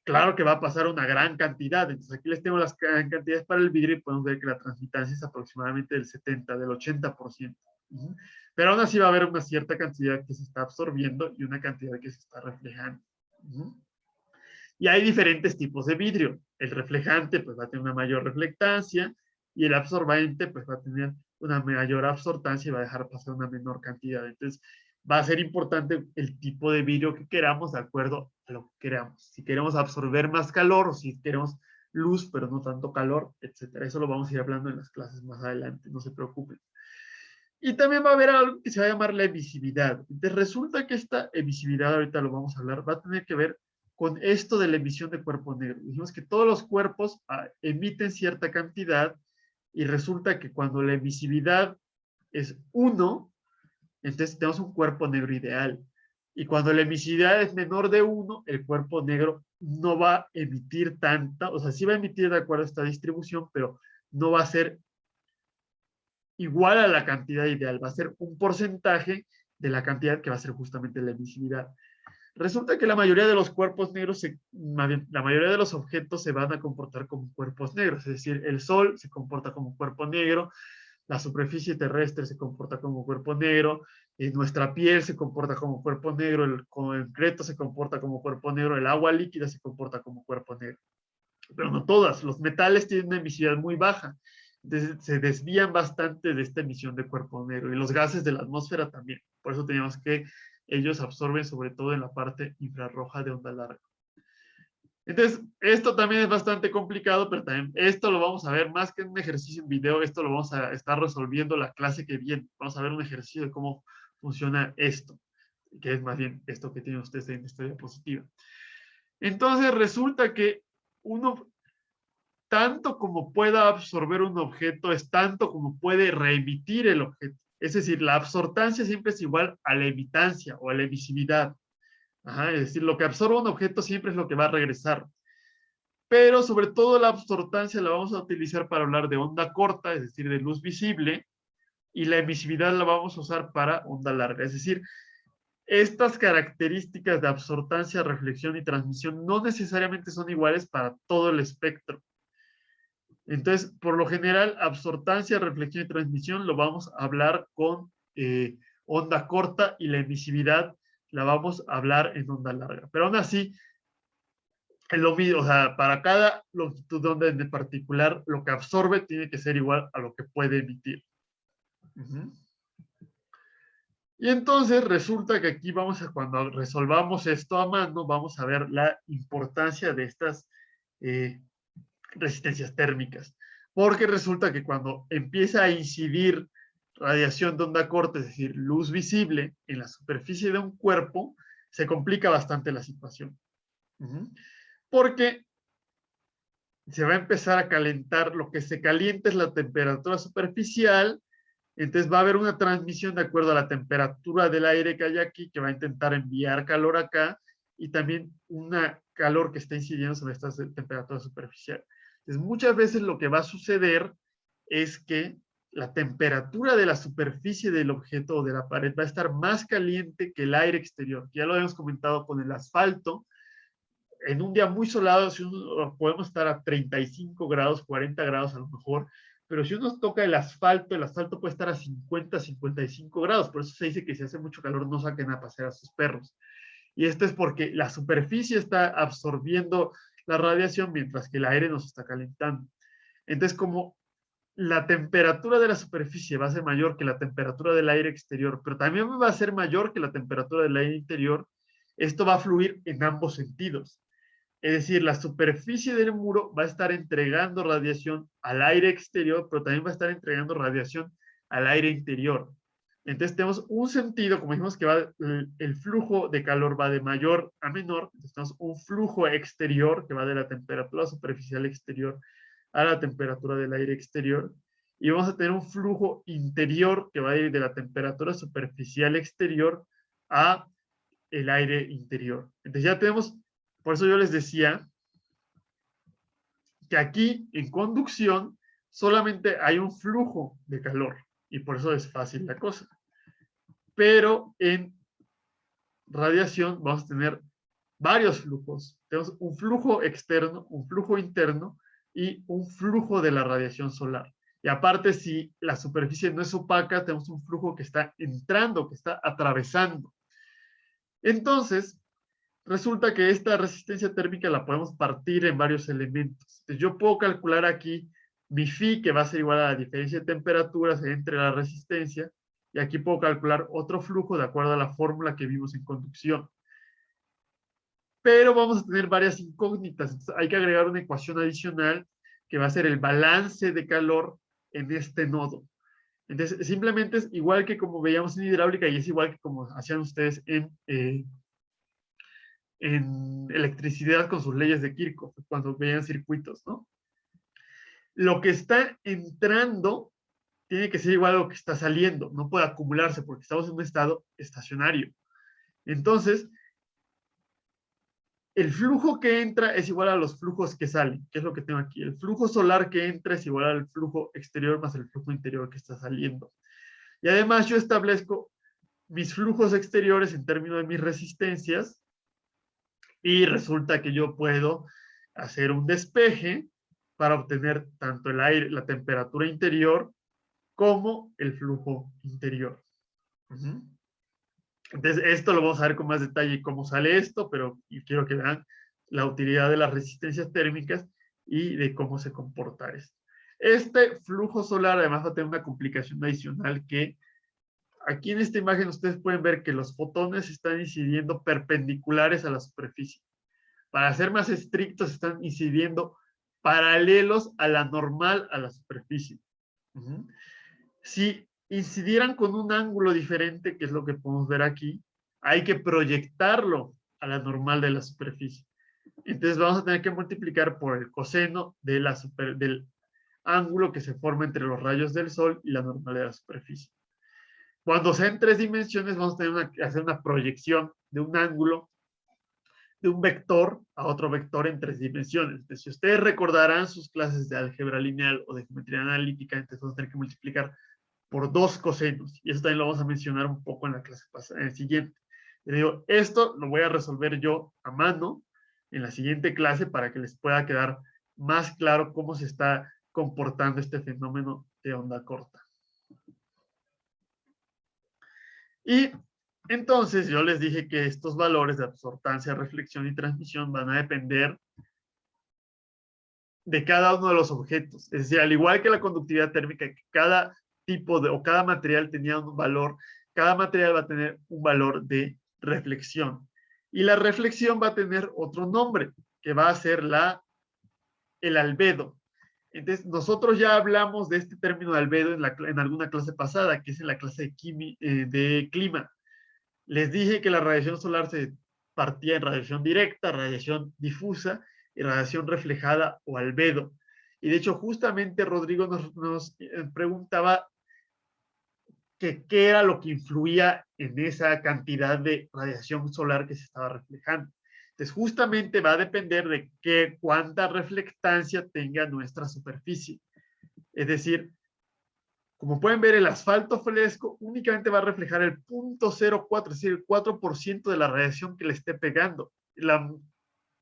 claro que va a pasar una gran cantidad. Entonces aquí les tengo las cantidades para el vidrio y podemos ver que la transmitancia es aproximadamente del 70, del 80%. Pero aún así va a haber una cierta cantidad que se está absorbiendo y una cantidad que se está reflejando. Y hay diferentes tipos de vidrio. El reflejante pues va a tener una mayor reflectancia y el absorbente pues va a tener una mayor absortancia y va a dejar pasar una menor cantidad. Entonces va a ser importante el tipo de vidrio que queramos de acuerdo a lo que queramos. Si queremos absorber más calor o si queremos luz pero no tanto calor, etcétera. Eso lo vamos a ir hablando en las clases más adelante, no se preocupen. Y también va a haber algo que se va a llamar la emisividad. Entonces resulta que esta emisividad, ahorita lo vamos a hablar, va a tener que ver con esto de la emisión de cuerpo negro. Dijimos que todos los cuerpos emiten cierta cantidad y resulta que cuando la emisividad es 1, entonces tenemos un cuerpo negro ideal. Y cuando la emisividad es menor de 1, el cuerpo negro no va a emitir tanta, o sea, sí va a emitir de acuerdo a esta distribución, pero no va a ser igual a la cantidad ideal, va a ser un porcentaje de la cantidad que va a ser justamente la emisividad. Resulta que la mayoría de los cuerpos negros, la mayoría de los objetos se van a comportar como cuerpos negros, es decir, el Sol se comporta como cuerpo negro, la superficie terrestre se comporta como cuerpo negro, nuestra piel se comporta como cuerpo negro, el concreto se comporta como cuerpo negro, el agua líquida se comporta como cuerpo negro. Pero no todas, los metales tienen una emisividad muy baja, se desvían bastante de esta emisión de cuerpo negro y los gases de la atmósfera también. Por eso teníamos que ellos absorben sobre todo en la parte infrarroja de onda larga. Entonces, esto también es bastante complicado, pero también esto lo vamos a ver más que en un ejercicio en video, esto lo vamos a estar resolviendo la clase que viene. Vamos a ver un ejercicio de cómo funciona esto, que es más bien esto que tienen ustedes en esta diapositiva. Entonces, resulta que uno, tanto como pueda absorber un objeto, es tanto como puede reemitir el objeto. Es decir, la absortancia siempre es igual a la emitancia o a la emisividad. Ajá, es decir, lo que absorba un objeto siempre es lo que va a regresar. Pero sobre todo la absortancia la vamos a utilizar para hablar de onda corta, es decir, de luz visible, y la emisividad la vamos a usar para onda larga. Es decir, estas características de absortancia, reflexión y transmisión no necesariamente son iguales para todo el espectro. Entonces, por lo general, absortancia, reflexión y transmisión lo vamos a hablar con onda corta y la emisividad la vamos a hablar en onda larga. Pero aún así, es lo mismo, o sea, para cada longitud de onda en particular, lo que absorbe tiene que ser igual a lo que puede emitir. Y entonces resulta que aquí vamos a, cuando resolvamos esto a mano, vamos a ver la importancia de estas resistencias térmicas. Porque resulta que cuando empieza a incidir radiación de onda corta, es decir, luz visible en la superficie de un cuerpo, se complica bastante la situación. Porque se va a empezar a calentar, lo que se calienta es la temperatura superficial, entonces va a haber una transmisión de acuerdo a la temperatura del aire que hay aquí, que va a intentar enviar calor acá, y también una calor que está incidiendo sobre esta temperatura superficial. Entonces, muchas veces lo que va a suceder es que la temperatura de la superficie del objeto o de la pared va a estar más caliente que el aire exterior. Ya lo habíamos comentado con el asfalto. En un día muy solado, si podemos estar a 35 grados, 40 grados a lo mejor, pero si uno toca el asfalto puede estar a 50, 55 grados. Por eso se dice que si hace mucho calor no saquen a pasear a sus perros. Y esto es porque la superficie está absorbiendo la radiación mientras que el aire nos está calentando. Entonces, como la temperatura de la superficie va a ser mayor que la temperatura del aire exterior, pero también va a ser mayor que la temperatura del aire interior, esto va a fluir en ambos sentidos. Es decir, la superficie del muro va a estar entregando radiación al aire exterior, pero también va a estar entregando radiación al aire interior. Entonces tenemos un sentido, como dijimos que va, el flujo de calor va de mayor a menor, entonces tenemos un flujo exterior que va de la temperatura superficial exterior a la temperatura del aire exterior, y vamos a tener un flujo interior que va a ir de la temperatura superficial exterior a el aire interior. Entonces ya tenemos, por eso yo les decía que aquí en conducción solamente hay un flujo de calor y por eso es fácil la cosa. Pero en radiación vamos a tener varios flujos. Tenemos un flujo externo, un flujo interno y un flujo de la radiación solar. Y aparte, si la superficie no es opaca, tenemos un flujo que está entrando, que está atravesando. Entonces, resulta que esta resistencia térmica la podemos partir en varios elementos. Entonces, yo puedo calcular aquí mi phi, que va a ser igual a la diferencia de temperaturas entre la resistencia, y aquí puedo calcular otro flujo de acuerdo a la fórmula que vimos en conducción. Pero vamos a tener varias incógnitas. Entonces, hay que agregar una ecuación adicional que va a ser el balance de calor en este nodo. Entonces, simplemente es igual que como veíamos en hidráulica y es igual que como hacían ustedes en electricidad con sus leyes de Kirchhoff, cuando veían circuitos, ¿no? Lo que está entrando tiene que ser igual a lo que está saliendo, no puede acumularse porque estamos en un estado estacionario. Entonces, el flujo que entra es igual a los flujos que salen, que es lo que tengo aquí. El flujo solar que entra es igual al flujo exterior más el flujo interior que está saliendo. Y además yo establezco mis flujos exteriores en términos de mis resistencias y resulta que yo puedo hacer un despeje para obtener tanto el aire, la temperatura interior como el flujo interior. Entonces, esto lo vamos a ver con más detalle cómo sale esto, pero quiero que vean la utilidad de las resistencias térmicas y de cómo se comporta esto. Este flujo solar además va a tener una complicación adicional que aquí en esta imagen ustedes pueden ver que los fotones están incidiendo perpendiculares a la superficie. Para ser más estrictos, están incidiendo paralelos a la normal a la superficie. Si incidieran con un ángulo diferente, que es lo que podemos ver aquí, hay que proyectarlo a la normal de la superficie. Entonces vamos a tener que multiplicar por el coseno de del ángulo que se forma entre los rayos del sol y la normal de la superficie. Cuando sea en 3 dimensiones, vamos a tener hacer una proyección de un ángulo de un vector a otro vector en 3 dimensiones. Entonces, si ustedes recordarán sus clases de álgebra lineal o de geometría analítica, entonces vamos a tener que multiplicar por 2 cosenos. Y eso también lo vamos a mencionar un poco en la clase pasada, en el siguiente. Les digo, esto lo voy a resolver yo a mano en la siguiente clase para que les pueda quedar más claro cómo se está comportando este fenómeno de onda corta. Y entonces yo les dije que estos valores de absortancia, reflexión y transmisión van a depender de cada uno de los objetos. Es decir, al igual que la conductividad térmica, que cada tipo de, o cada material tenía un valor, cada material va a tener un valor de reflexión. Y la reflexión va a tener otro nombre, que va a ser el albedo. Entonces, nosotros ya hablamos de este término de albedo en alguna clase pasada, que es en la clase de clima. Les dije que la radiación solar se partía en radiación directa, radiación difusa y radiación reflejada o albedo. Y de hecho, justamente Rodrigo nos preguntaba que qué era lo que influía en esa cantidad de radiación solar que se estaba reflejando. Entonces, justamente va a depender de cuánta reflectancia tenga nuestra superficie. Es decir, como pueden ver, el asfalto fresco únicamente va a reflejar el 0.04, es decir, el 4% de la radiación que le esté pegando. La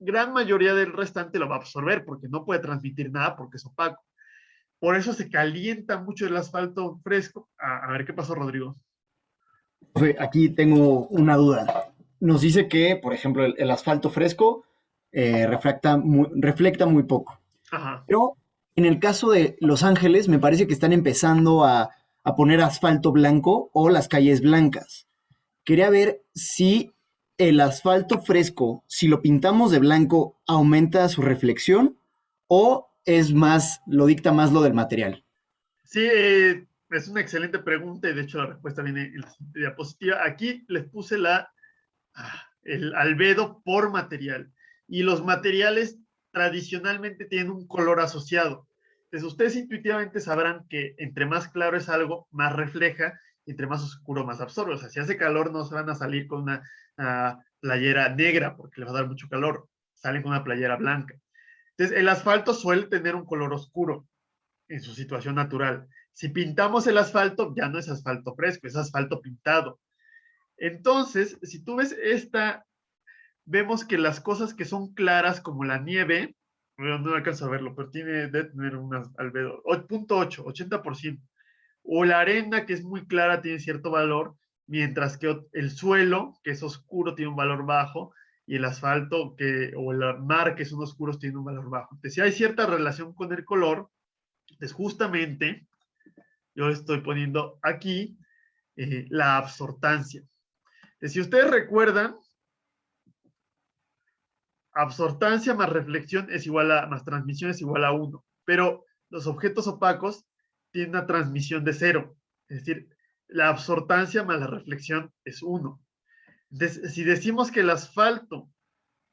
gran mayoría del restante lo va a absorber porque no puede transmitir nada porque es opaco. Por eso se calienta mucho el asfalto fresco. A ver qué pasó, Rodrigo. Aquí tengo una duda. Nos dice que, por ejemplo, el asfalto fresco reflecta muy poco. Ajá. Pero en el caso de Los Ángeles, me parece que están empezando a poner asfalto blanco o las calles blancas. Quería ver si el asfalto fresco, si lo pintamos de blanco, aumenta su reflexión o es más, lo dicta más lo del material. Sí, es una excelente pregunta y de hecho la respuesta viene en la siguiente diapositiva. Aquí les puse el albedo por material y los materiales tradicionalmente tienen un color asociado. Entonces ustedes intuitivamente sabrán que entre más claro es algo, más refleja, y entre más oscuro, más absorbe. O sea, si hace calor no se van a salir con una playera negra porque les va a dar mucho calor, salen con una playera blanca. Entonces el asfalto suele tener un color oscuro en su situación natural. Si pintamos el asfalto, ya no es asfalto fresco, es asfalto pintado. Entonces, si tú ves vemos que las cosas que son claras como la nieve, no alcanzo a verlo, pero debe tener un albedo, 0.8, 80%. O la arena, que es muy clara, tiene cierto valor, mientras que el suelo, que es oscuro, tiene un valor bajo, y el asfalto o el mar, que son oscuros, tiene un valor bajo. Entonces, si hay cierta relación con el color, es justamente, yo estoy poniendo aquí la absortancia. Si ustedes recuerdan, absortancia más reflexión es igual más transmisión es igual a 1, pero los objetos opacos tienen una transmisión de 0, es decir, la absortancia más la reflexión es 1. Entonces, si decimos que el asfalto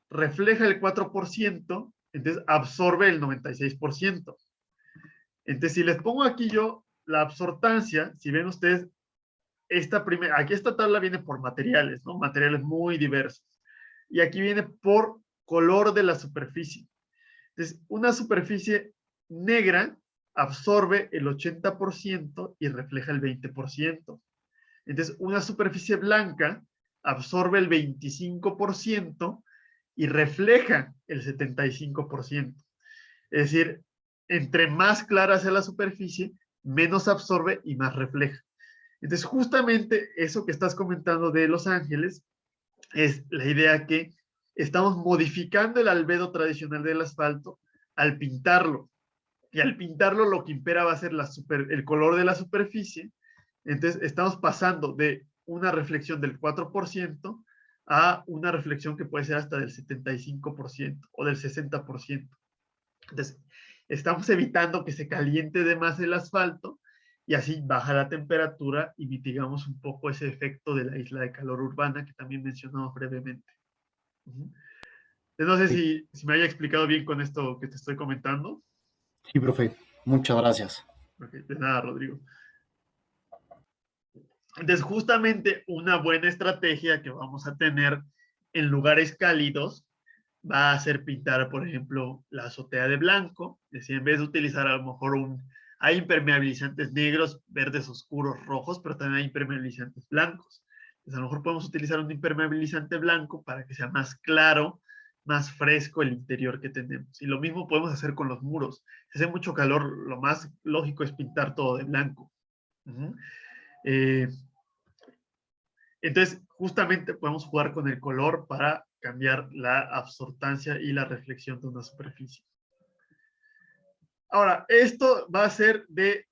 refleja el 4%, entonces absorbe el 96%. Entonces, si les pongo aquí yo la absortancia, si ven ustedes, aquí esta tabla viene por materiales, ¿no? Materiales muy diversos. Y aquí viene por color de la superficie. Entonces, una superficie negra absorbe el 80% y refleja el 20%. Entonces, una superficie blanca absorbe el 25% y refleja el 75%. Es decir, entre más clara sea la superficie, menos absorbe y más refleja. Entonces, justamente eso que estás comentando de Los Ángeles es la idea que estamos modificando el albedo tradicional del asfalto al pintarlo. Y al pintarlo lo que impera va a ser el color de la superficie. Entonces, estamos pasando de una reflexión del 4% a una reflexión que puede ser hasta del 75% o del 60%. Entonces, estamos evitando que se caliente de más el asfalto y así baja la temperatura y mitigamos un poco ese efecto de la isla de calor urbana que también mencionamos brevemente. No sé Sí, si me haya explicado bien con esto que te estoy comentando. sí, profe. Muchas gracias. Okay, de nada, Rodrigo. Entonces, justamente una buena estrategia que vamos a tener en lugares cálidos va a ser pintar, por ejemplo, la azotea de blanco. Es decir, en vez de utilizar a lo mejor hay impermeabilizantes negros, verdes oscuros, rojos, pero también hay impermeabilizantes blancos. Entonces, a lo mejor podemos utilizar un impermeabilizante blanco para que sea más claro, más fresco el interior que tenemos. Y lo mismo podemos hacer con los muros. Si hace mucho calor, lo más lógico es pintar todo de blanco. Eh, entonces, justamente podemos jugar con el color para cambiar la absortancia y la reflexión de una superficie. Ahora, esto va a ser de,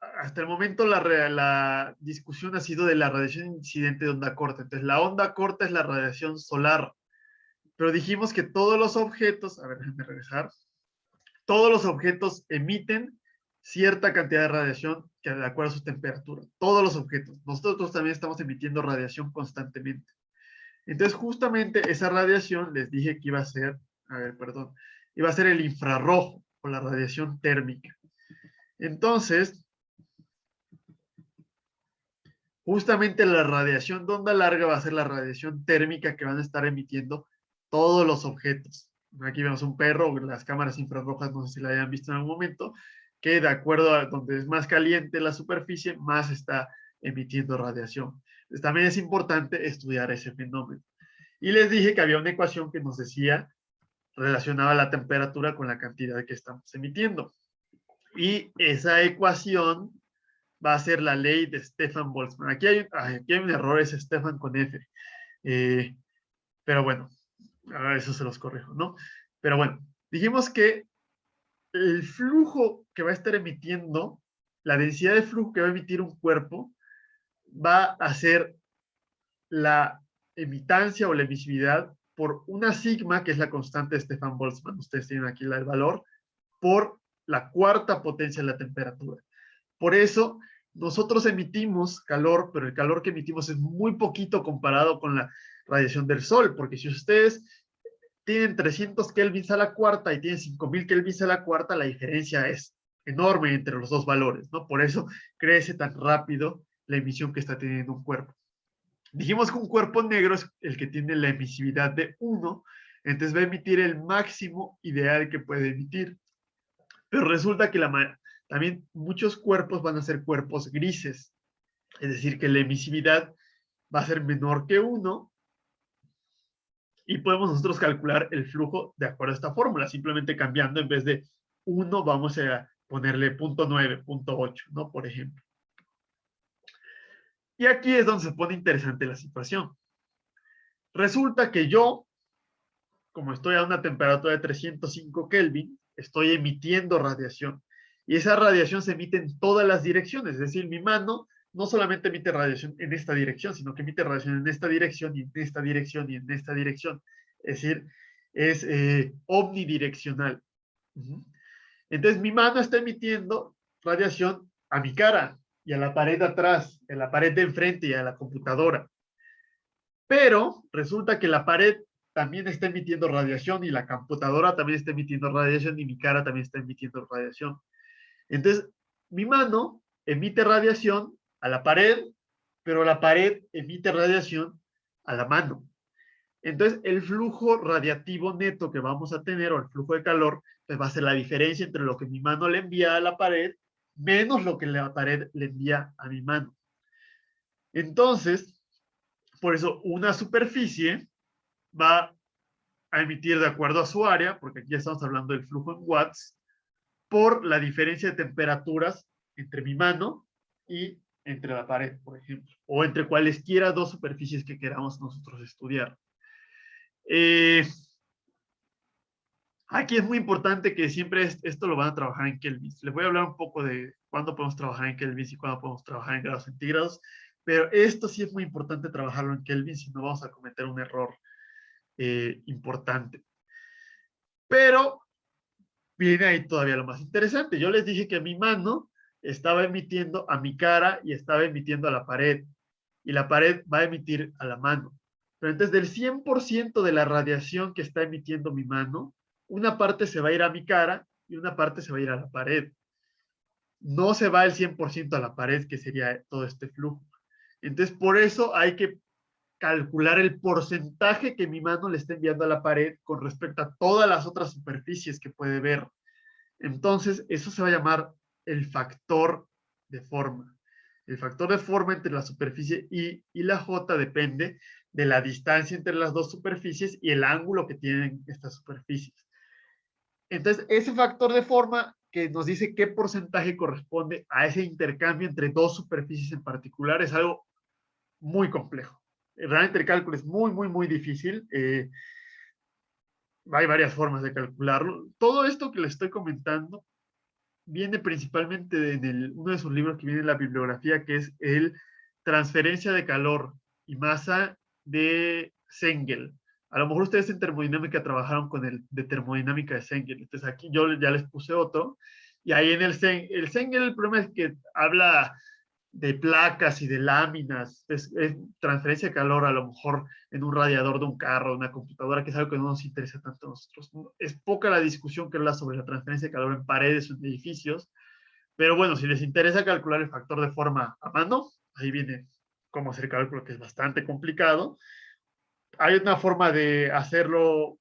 hasta el momento la discusión ha sido de la radiación incidente de onda corta. Entonces, la onda corta es la radiación solar. Pero dijimos que todos los objetos, a ver, déjenme regresar, todos los objetos emiten cierta cantidad de radiación que de acuerdo a su temperatura. Todos los objetos. Nosotros también estamos emitiendo radiación constantemente. Entonces, justamente esa radiación, les dije que iba a ser, a ver, perdón, iba a ser el infrarrojo o la radiación térmica. Entonces, justamente la radiación de onda larga va a ser la radiación térmica que van a estar emitiendo todos los objetos. Aquí vemos un perro, las cámaras infrarrojas, no sé si la hayan visto en algún momento, que de acuerdo a donde es más caliente la superficie, más está emitiendo radiación. Entonces, también es importante estudiar ese fenómeno. Y les dije que había una ecuación que nos decía, relacionaba la temperatura con la cantidad que estamos emitiendo. Y esa ecuación va a ser la ley de Stefan-Boltzmann. Aquí hay un error, es Stefan con F. Pero bueno, a eso se los corrijo, ¿no? Pero bueno, dijimos que el flujo que va a estar emitiendo, la densidad de flujo que va a emitir un cuerpo, va a ser la emitancia o la emisividad por una sigma, que es la constante de Stefan-Boltzmann. Ustedes tienen aquí el valor, por la cuarta potencia de la temperatura. Por eso, nosotros emitimos calor, pero el calor que emitimos es muy poquito comparado con la radiación del Sol, porque si ustedes tienen 300 kelvins a la cuarta y tienen 5000 kelvins a la cuarta, la diferencia es enorme entre los dos valores, ¿no? Por eso crece tan rápido la emisión que está teniendo un cuerpo. Dijimos que un cuerpo negro es el que tiene la emisividad de 1, entonces va a emitir el máximo ideal que puede emitir. Pero resulta que también muchos cuerpos van a ser cuerpos grises, es decir, que la emisividad va a ser menor que 1 y podemos nosotros calcular el flujo de acuerdo a esta fórmula, simplemente cambiando en vez de 1 vamos a ponerle 0.9, 0.8, ¿no? Por ejemplo. Y aquí es donde se pone interesante la situación. Resulta que yo, como estoy a una temperatura de 305 Kelvin, estoy emitiendo radiación. Y esa radiación se emite en todas las direcciones, es decir, mi mano no solamente emite radiación en esta dirección, sino que emite radiación en esta dirección y en esta dirección y en esta dirección. Es decir, es omnidireccional. Entonces mi mano está emitiendo radiación a mi cara y a la pared de atrás, a la pared de enfrente y a la computadora. Pero resulta que la pared también está emitiendo radiación y la computadora también está emitiendo radiación y mi cara también está emitiendo radiación. Entonces, mi mano emite radiación a la pared, pero la pared emite radiación a la mano. Entonces, el flujo radiativo neto que vamos a tener, o el flujo de calor, pues va a ser la diferencia entre lo que mi mano le envía a la pared menos lo que la pared le envía a mi mano. Entonces, por eso una superficie va a emitir de acuerdo a su área, porque aquí ya estamos hablando del flujo en watts, por la diferencia de temperaturas entre mi mano y entre la pared, por ejemplo, o entre cualesquiera dos superficies que queramos nosotros estudiar. Aquí es muy importante que siempre esto lo van a trabajar en kelvins. Les voy a hablar un poco de cuándo podemos trabajar en kelvins y cuándo podemos trabajar en grados centígrados, pero esto sí es muy importante trabajarlo en kelvins, si no vamos a cometer un error importante. Pero viene ahí todavía lo más interesante. Yo les dije que mi mano estaba emitiendo a mi cara y estaba emitiendo a la pared. Y la pared va a emitir a la mano. Pero entonces del 100% de la radiación que está emitiendo mi mano, una parte se va a ir a mi cara y una parte se va a ir a la pared. No se va el 100% a la pared, que sería todo este flujo. Entonces por eso hay que calcular el porcentaje que mi mano le está enviando a la pared con respecto a todas las otras superficies que puede ver. Entonces, eso se va a llamar el factor de forma. El factor de forma entre la superficie y la J depende de la distancia entre las dos superficies y el ángulo que tienen estas superficies. Entonces, ese factor de forma que nos dice qué porcentaje corresponde a ese intercambio entre dos superficies en particular es algo muy complejo. Realmente el cálculo es muy, muy, muy difícil. hay varias formas de calcularlo. Todo esto que les estoy comentando viene principalmente en uno de sus libros que viene en la bibliografía, que es el Transferencia de Calor y Masa de Sengel. A lo mejor ustedes en termodinámica trabajaron con el de termodinámica de Sengel. Entonces aquí yo ya les puse otro. Y ahí en el Sengel el problema es que habla de placas y de láminas, es transferencia de calor a lo mejor en un radiador de un carro, de una computadora, que es algo que no nos interesa tanto a nosotros. Es poca la discusión que habla sobre la transferencia de calor en paredes o en edificios, pero bueno, si les interesa calcular el factor de forma a mano, ahí viene cómo hacer cálculo, que es bastante complicado. Hay una forma de hacerlo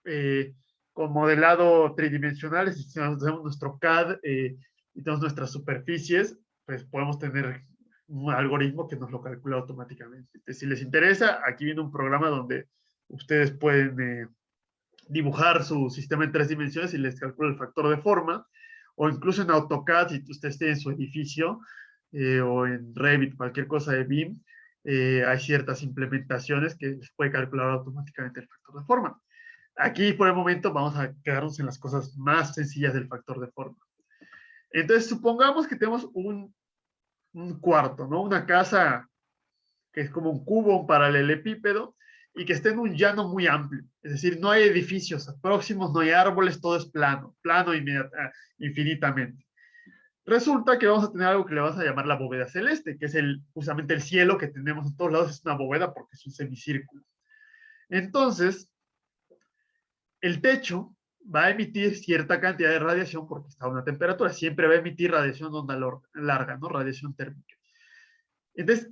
eh, con modelado tridimensional, es decir, si hacemos nuestro CAD y tenemos nuestras superficies, pues podemos tener un algoritmo que nos lo calcula automáticamente. Entonces, si les interesa, aquí viene un programa donde ustedes pueden dibujar su sistema en 3 dimensiones y les calcula el factor de forma, o incluso en AutoCAD, si ustedes tienen su edificio, o en Revit, cualquier cosa de BIM, hay ciertas implementaciones que les puede calcular automáticamente el factor de forma. Aquí por el momento vamos a quedarnos en las cosas más sencillas del factor de forma. Entonces, supongamos que tenemos un cuarto, ¿no? Una casa que es como un cubo, un paralelepípedo, y que esté en un llano muy amplio. Es decir, no hay edificios próximos, no hay árboles, todo es plano, plano infinitamente. Resulta que vamos a tener algo que le vamos a llamar la bóveda celeste, que es justamente el cielo que tenemos en todos lados, es una bóveda porque es un semicírculo. Entonces, el techo va a emitir cierta cantidad de radiación porque está a una temperatura, siempre va a emitir radiación de onda larga, ¿no? Radiación térmica. Entonces,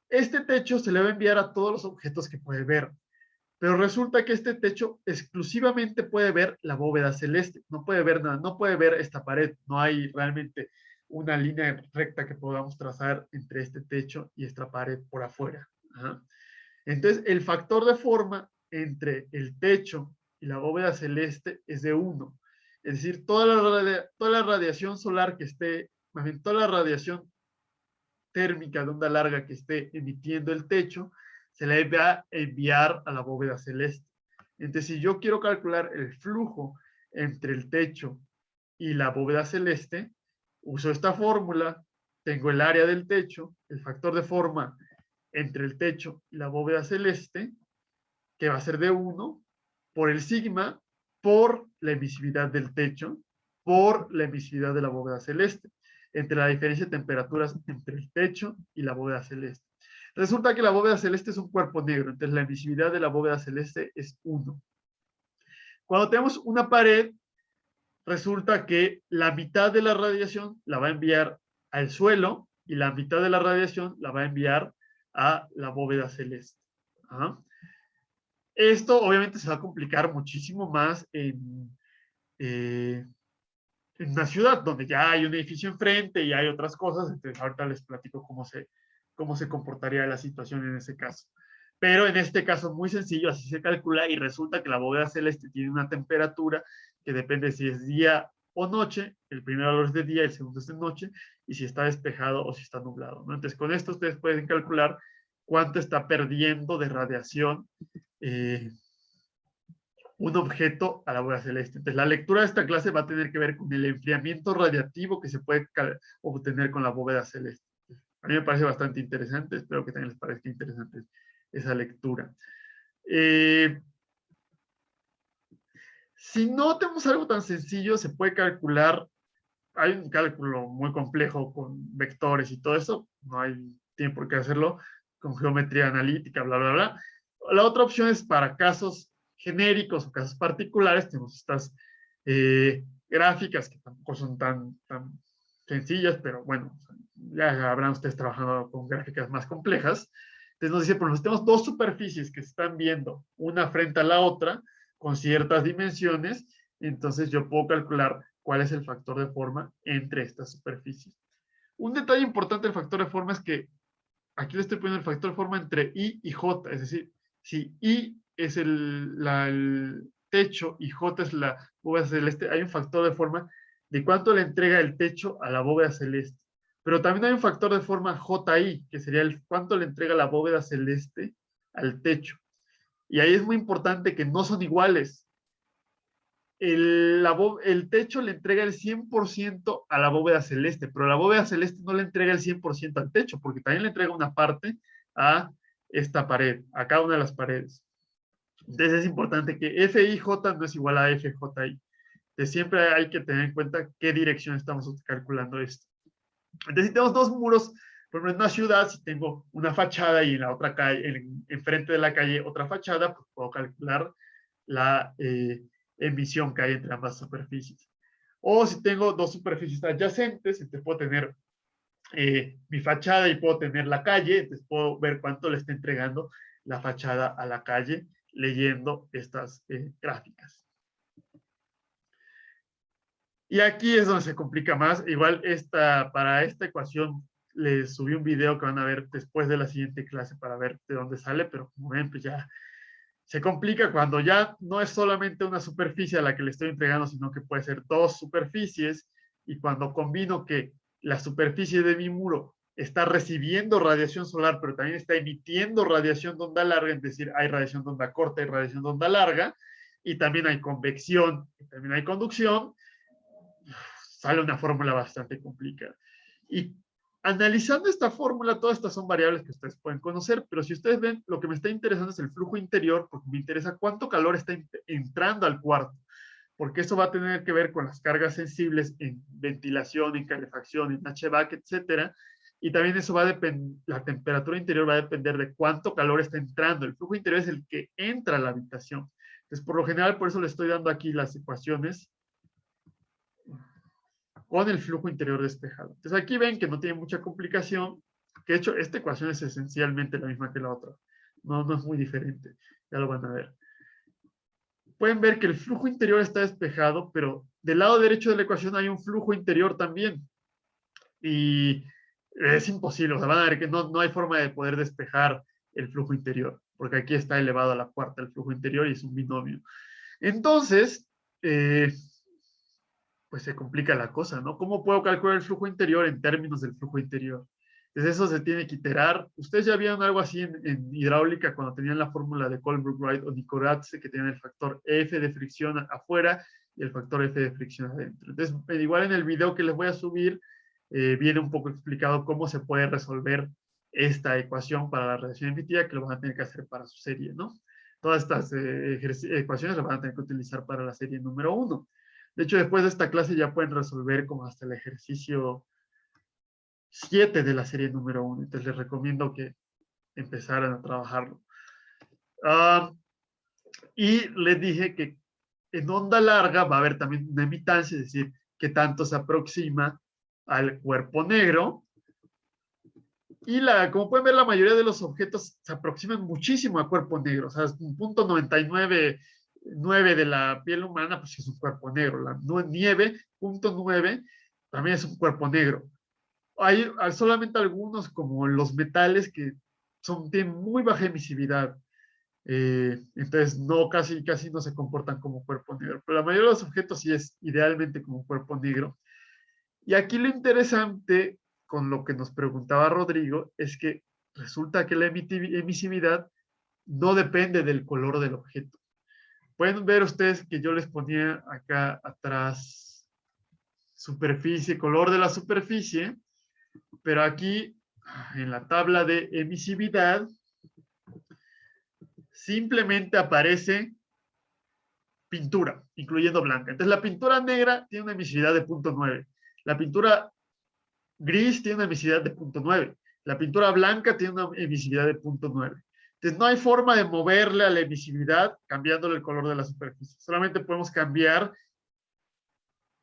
este techo se le va a enviar a todos los objetos que puede ver, pero resulta que este techo exclusivamente puede ver la bóveda celeste, no puede ver nada, no puede ver esta pared, no hay realmente una línea recta que podamos trazar entre este techo y esta pared por afuera. Ajá. Entonces, el factor de forma entre el techo y la bóveda celeste es de 1. Es decir, toda la radiación solar que esté, más bien, toda la radiación térmica de onda larga que esté emitiendo el techo, se le va a enviar a la bóveda celeste. Entonces, si yo quiero calcular el flujo entre el techo y la bóveda celeste, uso esta fórmula, tengo el área del techo, el factor de forma entre el techo y la bóveda celeste, que va a ser de 1 por el sigma, por la emisividad del techo, por la emisividad de la bóveda celeste, entre la diferencia de temperaturas entre el techo y la bóveda celeste. Resulta que la bóveda celeste es un cuerpo negro, entonces la emisividad de la bóveda celeste es 1. Cuando tenemos una pared, resulta que la mitad de la radiación la va a enviar al suelo y la mitad de la radiación la va a enviar a la bóveda celeste. ¿Ah? Esto obviamente se va a complicar muchísimo más en una ciudad donde ya hay un edificio enfrente y hay otras cosas. Entonces ahorita les platico cómo se comportaría la situación en ese caso. Pero en este caso muy sencillo, así se calcula y resulta que la bóveda celeste tiene una temperatura que depende si es día o noche. El primer valor es de día, el segundo es de noche, y si está despejado o si está nublado, ¿no? Entonces con esto ustedes pueden calcular cuánto está perdiendo de radiación eh, un objeto a la bóveda celeste. Entonces, la lectura de esta clase va a tener que ver con el enfriamiento radiativo que se puede obtener con la bóveda celeste. A mí me parece bastante interesante, espero que también les parezca interesante esa lectura. Si no tenemos algo tan sencillo, se puede calcular, hay un cálculo muy complejo con vectores y todo eso, no hay tiempo por qué hacerlo, con geometría analítica, bla, bla, bla. La otra opción es para casos genéricos o casos particulares, tenemos estas gráficas que tampoco son tan sencillas, pero bueno, ya habrán ustedes trabajando con gráficas más complejas. Entonces nos dice, por ejemplo, tenemos dos superficies que se están viendo una frente a la otra con ciertas dimensiones, entonces yo puedo calcular cuál es el factor de forma entre estas superficies. Un detalle importante del factor de forma es que aquí le estoy poniendo el factor de forma entre I y J, es decir, si I es el techo y J es la bóveda celeste, hay un factor de forma de cuánto le entrega el techo a la bóveda celeste. Pero también hay un factor de forma JI, que sería el cuánto le entrega la bóveda celeste al techo. Y ahí es muy importante que no son iguales. el techo le entrega el 100% a la bóveda celeste, pero la bóveda celeste no le entrega el 100% al techo, porque también le entrega una parte a esta pared, a cada una de las paredes. Entonces es importante que FIJ no es igual a FJI. Entonces siempre hay que tener en cuenta qué dirección estamos calculando esto. Entonces si tenemos dos muros, por ejemplo en una ciudad, si tengo una fachada y en la otra calle, enfrente de la calle otra fachada, pues puedo calcular la emisión que hay entre ambas superficies. O si tengo dos superficies adyacentes, entonces puedo tener mi fachada y puedo tener la calle, entonces puedo ver cuánto le está entregando la fachada a la calle leyendo estas gráficas. Y aquí es donde se complica más. Igual para esta ecuación les subí un video que van a ver después de la siguiente clase para ver de dónde sale, pero como ven, pues ya se complica cuando ya no es solamente una superficie a la que le estoy entregando, sino que puede ser dos superficies, y cuando combino que la superficie de mi muro está recibiendo radiación solar, pero también está emitiendo radiación de onda larga, es decir, hay radiación de onda corta y radiación de onda larga, y también hay convección, y también hay conducción, sale una fórmula bastante complicada. Y analizando esta fórmula, todas estas son variables que ustedes pueden conocer, pero si ustedes ven, lo que me está interesando es el flujo interior, porque me interesa cuánto calor está entrando al cuarto, porque eso va a tener que ver con las cargas sensibles en ventilación, en calefacción, en HVAC, etcétera, y también eso va a depender, la temperatura interior va a depender de cuánto calor está entrando. El flujo interior es el que entra a la habitación. Entonces, por lo general, por eso le estoy dando aquí las ecuaciones con el flujo interior despejado. Entonces aquí ven que no tiene mucha complicación, que de hecho esta ecuación es esencialmente la misma que la otra. No es muy diferente, ya lo van a ver. Pueden ver que el flujo interior está despejado, pero del lado derecho de la ecuación hay un flujo interior también. Y es imposible, o sea, van a ver que no hay forma de poder despejar el flujo interior, porque aquí está elevado a la cuarta el flujo interior y es un binomio. Entonces, pues se complica la cosa, ¿no? ¿Cómo puedo calcular el flujo interior en términos del flujo interior? Entonces eso se tiene que iterar. Ustedes ya vieron algo así en hidráulica cuando tenían la fórmula de Colbrook-Wright o Nicorazzi, que tenían el factor F de fricción afuera y el factor F de fricción adentro. Entonces, igual en el video que les voy a subir, viene un poco explicado cómo se puede resolver esta ecuación para la radiación emitida, que lo van a tener que hacer para su serie, ¿no? Todas estas ecuaciones las van a tener que utilizar para la serie número 1. De hecho, después de esta clase ya pueden resolver como hasta el ejercicio 7 de la serie número 1. Entonces les recomiendo que empezaran a trabajarlo. Y les dije que en onda larga va a haber también una emitancia, es decir, que tanto se aproxima al cuerpo negro. Y como pueden ver, la mayoría de los objetos se aproximan muchísimo al cuerpo negro. O sea, es un punto 99,9 de la piel humana, pues es un cuerpo negro. La nieve, punto 9, también es un cuerpo negro. Hay solamente algunos, como los metales, que tienen muy baja emisividad. Entonces, casi no se comportan como cuerpo negro. Pero la mayoría de los objetos sí es idealmente como cuerpo negro. Y aquí lo interesante con lo que nos preguntaba Rodrigo es que resulta que la emisividad no depende del color del objeto. Pueden ver ustedes que yo les ponía acá atrás superficie, color de la superficie, pero aquí en la tabla de emisividad simplemente aparece pintura, incluyendo blanca. Entonces la pintura negra tiene una emisividad de 0.9. La pintura gris tiene una emisividad de 0.9. La pintura blanca tiene una emisividad de 0.9. Entonces no hay forma de moverle a la emisividad cambiándole el color de la superficie. Solamente podemos cambiar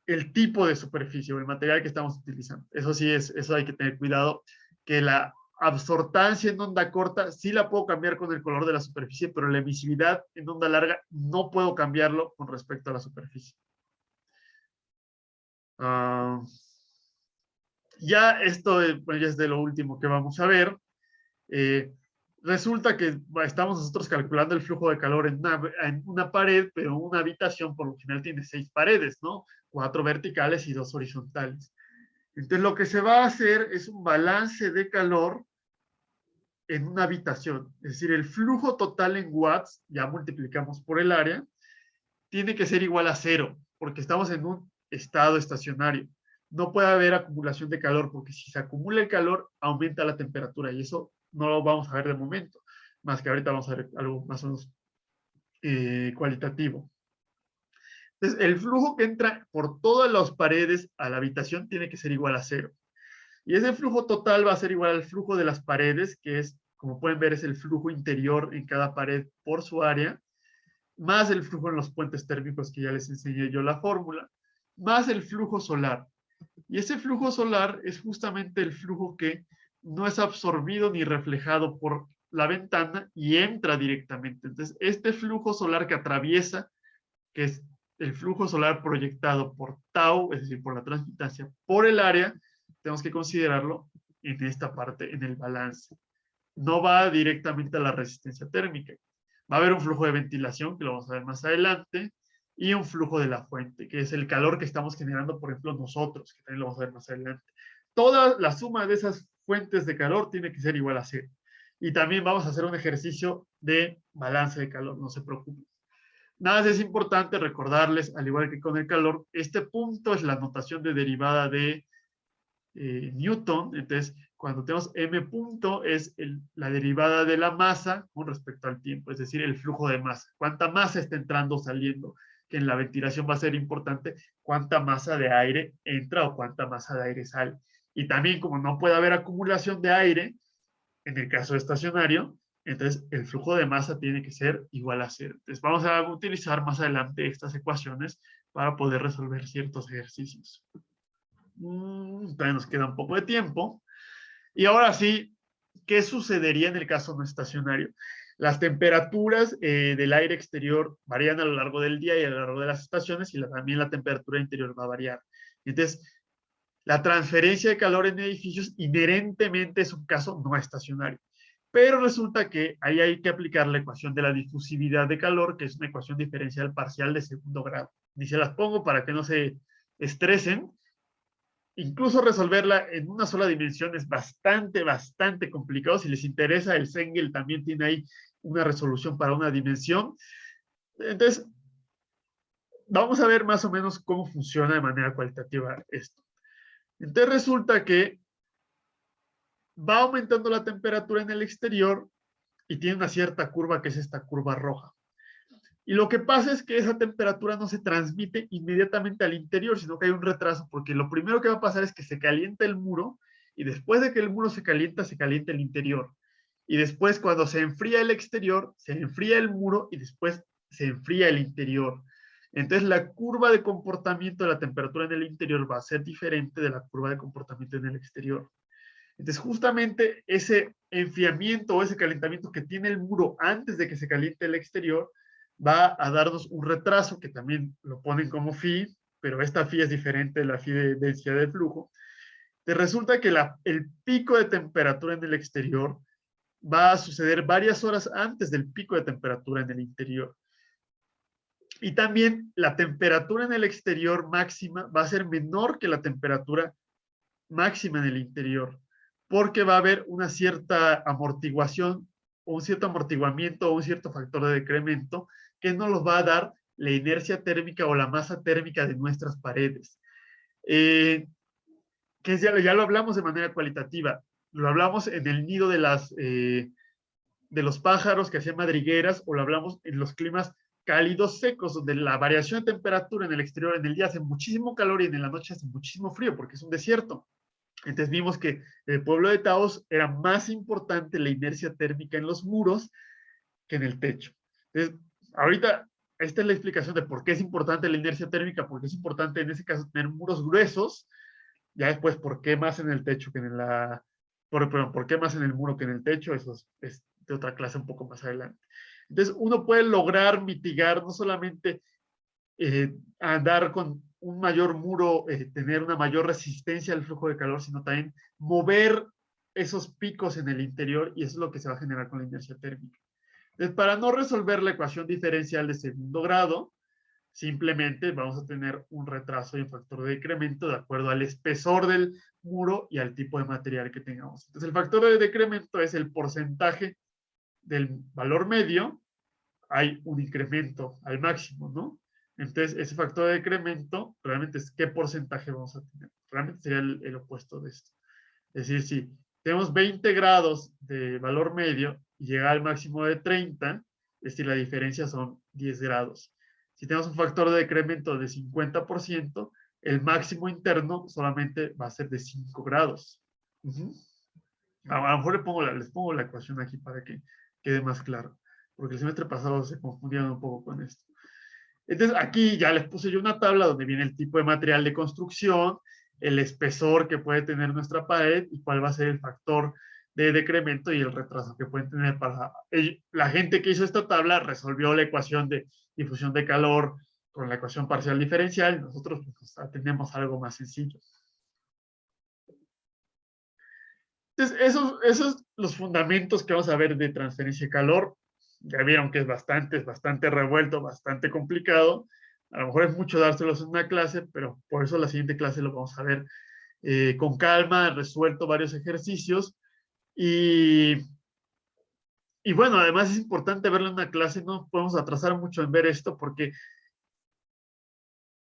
el tipo de superficie o el material que estamos utilizando. Eso sí, eso hay que tener cuidado, que la absortancia en onda corta sí la puedo cambiar con el color de la superficie, pero la emisividad en onda larga no puedo cambiarlo con respecto a la superficie. Ya esto pues, ya es de lo último que vamos a ver. Resulta que estamos nosotros calculando el flujo de calor en una pared, pero una habitación por lo general tiene 6 paredes, ¿no? 4 verticales y 2 horizontales. Entonces lo que se va a hacer es un balance de calor en una habitación. Es decir, el flujo total en watts, ya multiplicamos por el área, tiene que ser igual a 0, porque estamos en un estado estacionario. No puede haber acumulación de calor, porque si se acumula el calor, aumenta la temperatura, y eso no lo vamos a ver de momento, más que ahorita vamos a ver algo más o menos cualitativo. Entonces, el flujo que entra por todas las paredes a la habitación tiene que ser igual a 0. Y ese flujo total va a ser igual al flujo de las paredes, que es, como pueden ver, es el flujo interior en cada pared por su área, más el flujo en los puentes térmicos, que ya les enseñé yo la fórmula, más el flujo solar. Y ese flujo solar es justamente el flujo que no es absorbido ni reflejado por la ventana y entra directamente. Entonces, este flujo solar que atraviesa, que es el flujo solar proyectado por tau, es decir, por la transmitancia, por el área, tenemos que considerarlo en esta parte, en el balance. No va directamente a la resistencia térmica. Va a haber un flujo de ventilación, que lo vamos a ver más adelante, y un flujo de la fuente, que es el calor que estamos generando, por ejemplo, nosotros, que también lo vamos a ver más adelante. Toda la suma de esas fuentes de calor tiene que ser igual a 0. Y también vamos a hacer un ejercicio de balance de calor, no se preocupen. Nada más es importante recordarles, al igual que con el calor, este punto es la notación de derivada de Newton. Entonces, cuando tenemos m punto, es la derivada de la masa con respecto al tiempo, es decir, el flujo de masa. ¿Cuánta masa está entrando o saliendo? Que en la ventilación va a ser importante cuánta masa de aire entra o cuánta masa de aire sale. Y también, como no puede haber acumulación de aire, en el caso estacionario, entonces el flujo de masa tiene que ser igual a 0. Entonces vamos a utilizar más adelante estas ecuaciones para poder resolver ciertos ejercicios. Todavía nos queda un poco de tiempo. Y ahora sí, ¿qué sucedería en el caso no estacionario? Las temperaturas del aire exterior varían a lo largo del día y a lo largo de las estaciones, y también la temperatura interior va a variar. Entonces, la transferencia de calor en edificios inherentemente es un caso no estacionario. Pero resulta que ahí hay que aplicar la ecuación de la difusividad de calor, que es una ecuación diferencial parcial de segundo grado. Ni se las pongo para que no se estresen. Incluso resolverla en una sola dimensión es bastante complicado. Si les interesa, el Sengel también tiene ahí una resolución para una dimensión. Entonces, vamos a ver más o menos cómo funciona de manera cualitativa esto. Entonces resulta que va aumentando la temperatura en el exterior y tiene una cierta curva, que es esta curva roja. Y lo que pasa es que esa temperatura no se transmite inmediatamente al interior, sino que hay un retraso, porque lo primero que va a pasar es que se calienta el muro, y después de que el muro se calienta el interior. Y después, cuando se enfría el exterior, se enfría el muro y después se enfría el interior. Entonces, la curva de comportamiento de la temperatura en el interior va a ser diferente de la curva de comportamiento en el exterior. Entonces, justamente ese enfriamiento o ese calentamiento que tiene el muro antes de que se caliente el exterior va a darnos un retraso, que también lo ponen como phi, pero esta phi es diferente de la phi de densidad de flujo. Te resulta que el pico de temperatura en el exterior va a suceder varias horas antes del pico de temperatura en el interior. Y también la temperatura en el exterior máxima va a ser menor que la temperatura máxima en el interior, porque va a haber una cierta amortiguación, o un cierto amortiguamiento, o un cierto factor de decremento que nos los va a dar la inercia térmica o la masa térmica de nuestras paredes. Que ya lo hablamos de manera cualitativa, lo hablamos en el nido de los pájaros que hacían madrigueras, o lo hablamos en los climas cálidos secos, donde la variación de temperatura en el exterior en el día hace muchísimo calor y en la noche hace muchísimo frío, porque es un desierto. Entonces vimos que en el pueblo de Taos era más importante la inercia térmica en los muros que en el techo. Entonces, ahorita, esta es la explicación de por qué es importante la inercia térmica, porque es importante en ese caso tener muros gruesos. Ya después, por qué más en el techo que en la... por qué más en el muro que en el techo, eso es de otra clase un poco más adelante. Entonces, uno puede lograr mitigar no solamente andar con un mayor muro, tener una mayor resistencia al flujo de calor, sino también mover esos picos en el interior, y eso es lo que se va a generar con la inercia térmica. Entonces, para no resolver la ecuación diferencial de segundo grado, simplemente vamos a tener un retraso y un factor de decremento de acuerdo al espesor del muro y al tipo de material que tengamos. Entonces, el factor de decremento es el porcentaje del valor medio. Hay un incremento al máximo, ¿no? Entonces, ese factor de decremento realmente es qué porcentaje vamos a tener. Realmente sería el opuesto de esto. Es decir, si tenemos 20 grados de valor medio y llega al máximo de 30, es decir, la diferencia son 10 grados. Si tenemos un factor de decremento de 50%, el máximo interno solamente va a ser de 5 grados. A lo mejor les pongo la ecuación aquí para que quede más claro, porque el semestre pasado se confundieron un poco con esto. Entonces, aquí ya les puse yo una tabla donde viene el tipo de material de construcción, el espesor que puede tener nuestra pared y cuál va a ser el factor de decremento y el retraso que pueden tener para... La gente que hizo esta tabla resolvió la ecuación de difusión de calor con la ecuación parcial diferencial. Nosotros pues, tenemos algo más sencillo. Entonces, esos los fundamentos que vamos a ver de transferencia de calor. Ya vieron que es bastante revuelto, bastante complicado. A lo mejor es mucho dárselos en una clase, pero por eso la siguiente clase lo vamos a ver con calma, resuelto varios ejercicios. Y, y bueno, además es importante verlo en una clase, no podemos atrasar mucho en ver esto porque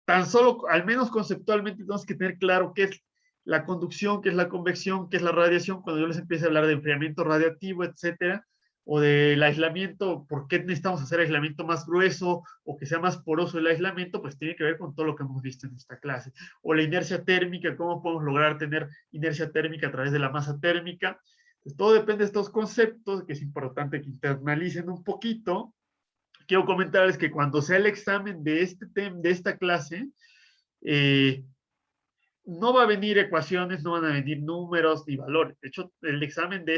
tan solo, al menos conceptualmente, tenemos que tener claro qué es la conducción, qué es la convección, qué es la radiación, cuando yo les empiece a hablar de enfriamiento radiativo, etcétera, o del aislamiento, por qué necesitamos hacer aislamiento más grueso o que sea más poroso el aislamiento, pues tiene que ver con todo lo que hemos visto en esta clase. O la inercia térmica, cómo podemos lograr tener inercia térmica a través de la masa térmica. Pues todo depende de estos conceptos, que es importante que internalicen un poquito. Quiero comentarles que cuando sea el examen de esta clase, eh, no va a venir ecuaciones, no van a venir números ni valores. De hecho, el examen de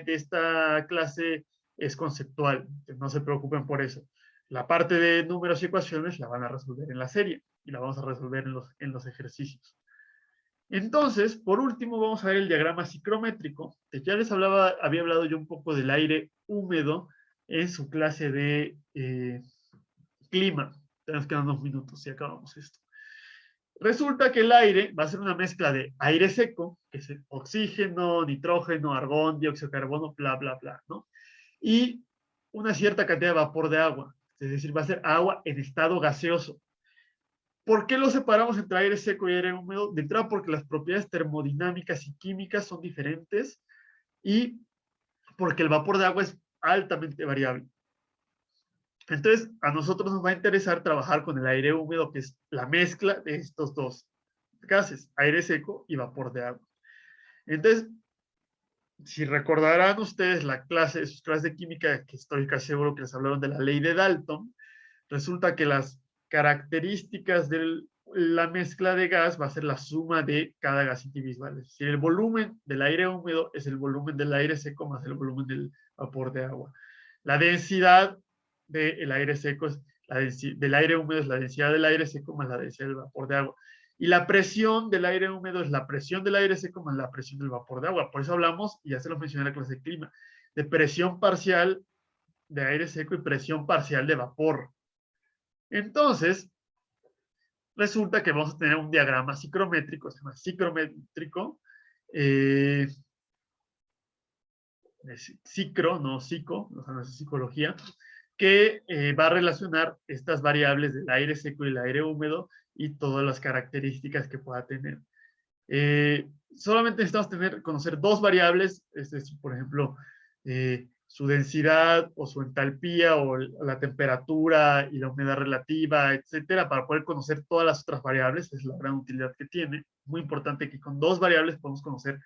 esta clase es conceptual. No se preocupen por eso. La parte de números y ecuaciones la van a resolver en la serie y la vamos a resolver en los ejercicios. Entonces, por último, vamos a ver el diagrama psicométrico. Ya les había hablado yo un poco del aire húmedo en su clase de clima. Tenemos que dar unos minutos y acabamos esto. Resulta que el aire va a ser una mezcla de aire seco, que es oxígeno, nitrógeno, argón, dióxido de carbono, bla, bla, bla, ¿no? Y una cierta cantidad de vapor de agua, es decir, va a ser agua en estado gaseoso. ¿Por qué lo separamos entre aire seco y aire húmedo? De entrada porque las propiedades termodinámicas y químicas son diferentes y porque el vapor de agua es altamente variable. Entonces, a nosotros nos va a interesar trabajar con el aire húmedo, que es la mezcla de estos dos gases, aire seco y vapor de agua. Entonces, si recordarán ustedes sus clases de química, que estoy casi seguro que les hablaron de la ley de Dalton, resulta que las características de la mezcla de gas va a ser la suma de cada gas individual. Es decir, el volumen del aire húmedo es el volumen del aire seco más el volumen del vapor de agua. La densidad del aire seco del aire húmedo es la densidad del aire seco más la densidad del vapor de agua. Y la presión del aire húmedo es la presión del aire seco más la presión del vapor de agua. Por eso hablamos, y ya se lo mencioné en la clase de clima, de presión parcial de aire seco y presión parcial de vapor. Entonces, resulta que vamos a tener un diagrama psicométrico, se llama psicométrico, psicro, no psico, no es psicología, que va a relacionar estas variables del aire seco y el aire húmedo y todas las características que pueda tener. Solamente necesitamos conocer dos variables, es decir, por ejemplo, su densidad o su entalpía o la temperatura y la humedad relativa, etcétera, para poder conocer todas las otras variables. Es la gran utilidad que tiene. Muy importante que con dos variables podemos conocer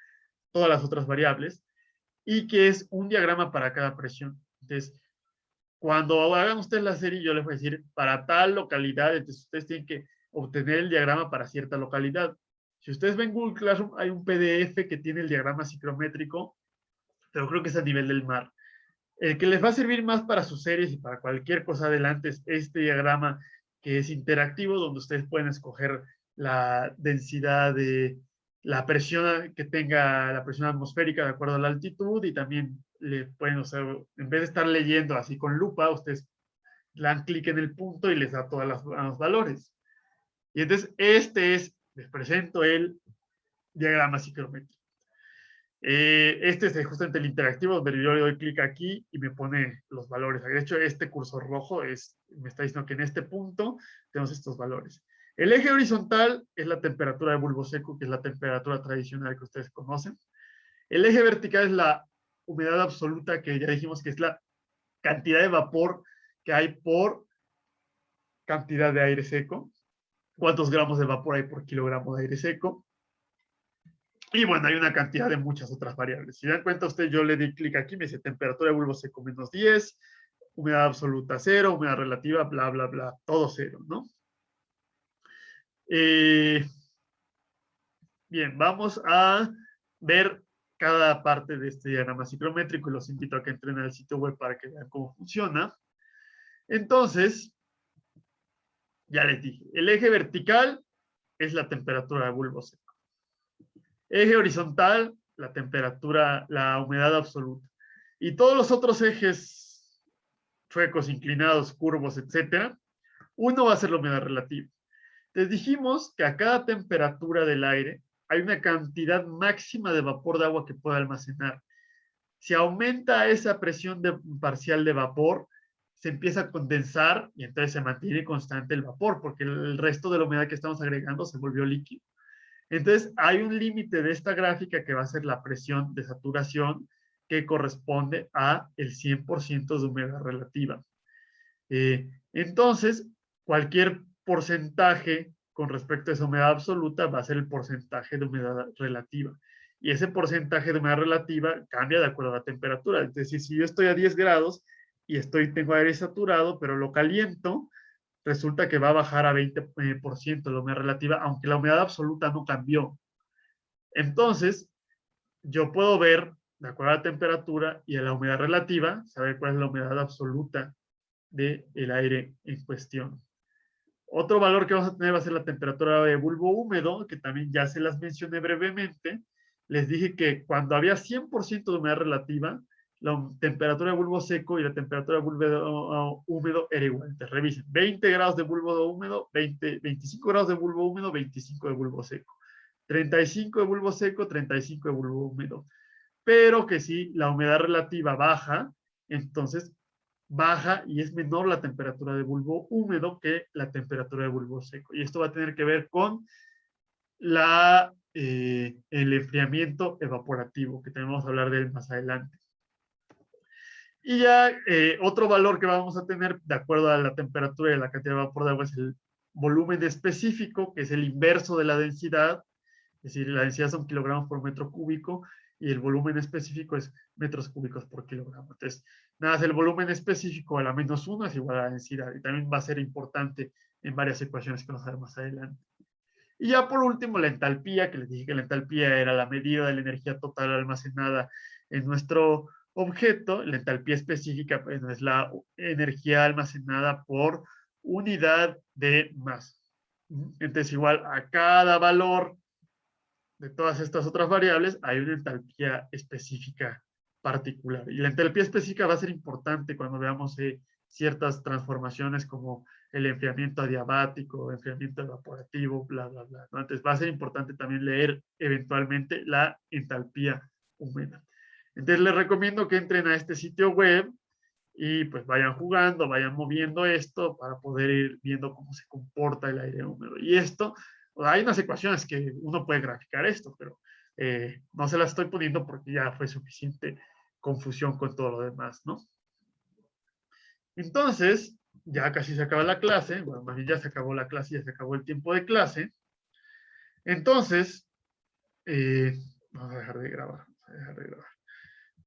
todas las otras variables y que es un diagrama para cada presión. Entonces, cuando hagan ustedes la serie, yo les voy a decir para tal localidad, entonces ustedes tienen que obtener el diagrama para cierta localidad. Si ustedes ven Google Classroom, hay un PDF que tiene el diagrama psicométrico, pero creo que es a nivel del mar. El que les va a servir más para sus series y para cualquier cosa adelante es este diagrama que es interactivo, donde ustedes pueden escoger la densidad de la presión que tenga la presión atmosférica de acuerdo a la altitud y también le pueden, o sea, en vez de estar leyendo así con lupa, ustedes le dan clic en el punto y les da todos los valores. Y entonces les presento el diagrama psicométrico. Este es justamente el interactivo, donde yo le doy clic aquí y me pone los valores. De hecho, este cursor rojo me está diciendo que en este punto tenemos estos valores. El eje horizontal es la temperatura de bulbo seco, que es la temperatura tradicional que ustedes conocen. El eje vertical es la humedad absoluta, que ya dijimos que es la cantidad de vapor que hay por cantidad de aire seco. Cuántos gramos de vapor hay por kilogramo de aire seco. Y bueno, hay una cantidad de muchas otras variables. Si dan cuenta usted, yo le di clic aquí, me dice temperatura de bulbo seco menos 10, humedad absoluta 0, humedad relativa, bla, bla, bla, todo 0, ¿no? Bien, vamos a ver cada parte de este diagrama ciclométrico y los invito a que entren al sitio web para que vean cómo funciona. Entonces, ya les dije, el eje vertical es la temperatura de bulbo seco. Eje horizontal, la temperatura, la humedad absoluta. Y todos los otros ejes chuecos, inclinados, curvos, etcétera, uno va a ser la humedad relativa. Les dijimos que a cada temperatura del aire hay una cantidad máxima de vapor de agua que puede almacenar. Si aumenta esa presión parcial de vapor, se empieza a condensar y entonces se mantiene constante el vapor, porque el resto de la humedad que estamos agregando se volvió líquido. Entonces, hay un límite de esta gráfica que va a ser la presión de saturación, que corresponde a el 100% de humedad relativa. Entonces, cualquier porcentaje con respecto a esa humedad absoluta va a ser el porcentaje de humedad relativa. Y ese porcentaje de humedad relativa cambia de acuerdo a la temperatura. Es decir, si yo estoy a 10 grados y tengo aire saturado, pero lo caliento, resulta que va a bajar a 20% la humedad relativa, aunque la humedad absoluta no cambió. Entonces, yo puedo ver, de acuerdo a la temperatura y a la humedad relativa, saber cuál es la humedad absoluta del aire en cuestión. Otro valor que vamos a tener va a ser la temperatura de bulbo húmedo, que también ya se las mencioné brevemente. Les dije que cuando había 100% de humedad relativa, la temperatura de bulbo seco y la temperatura de bulbo húmedo era igual. Entonces revisen, 20 grados de bulbo húmedo, 25 grados de bulbo húmedo, 25 de bulbo seco. 35 de bulbo seco, 35 de bulbo húmedo. Pero que si la humedad relativa baja, entonces baja y es menor la temperatura de bulbo húmedo que la temperatura de bulbo seco. Y esto va a tener que ver con el enfriamiento evaporativo, que tenemos que hablar de él más adelante. Y ya otro valor que vamos a tener de acuerdo a la temperatura y la cantidad de vapor de agua es el volumen específico, que es el inverso de la densidad. Es decir, la densidad son kilogramos por metro cúbico y el volumen específico es metros cúbicos por kilogramo. Entonces, nada, el volumen específico a la -1 es igual a la densidad y también va a ser importante en varias ecuaciones que vamos a ver más adelante. Y ya por último, la entalpía, que les dije que la entalpía era la medida de la energía total almacenada en nuestro objeto. La entalpía específica pues, es la energía almacenada por unidad de masa. Entonces, igual a cada valor de todas estas otras variables, hay una entalpía específica particular. Y la entalpía específica va a ser importante cuando veamos ciertas transformaciones como el enfriamiento adiabático, enfriamiento evaporativo, bla, bla, bla, ¿no? Entonces va a ser importante también leer eventualmente la entalpía húmeda. Entonces les recomiendo que entren a este sitio web y pues vayan jugando, vayan moviendo esto para poder ir viendo cómo se comporta el aire húmedo. Y esto, hay unas ecuaciones que uno puede graficar esto, pero no se las estoy poniendo porque ya fue suficiente confusión con todo lo demás, ¿no? Entonces, ya casi se acaba la clase, bueno, más bien ya se acabó la clase, ya se acabó el tiempo de clase. Entonces, vamos a dejar de grabar, vamos a dejar de grabar.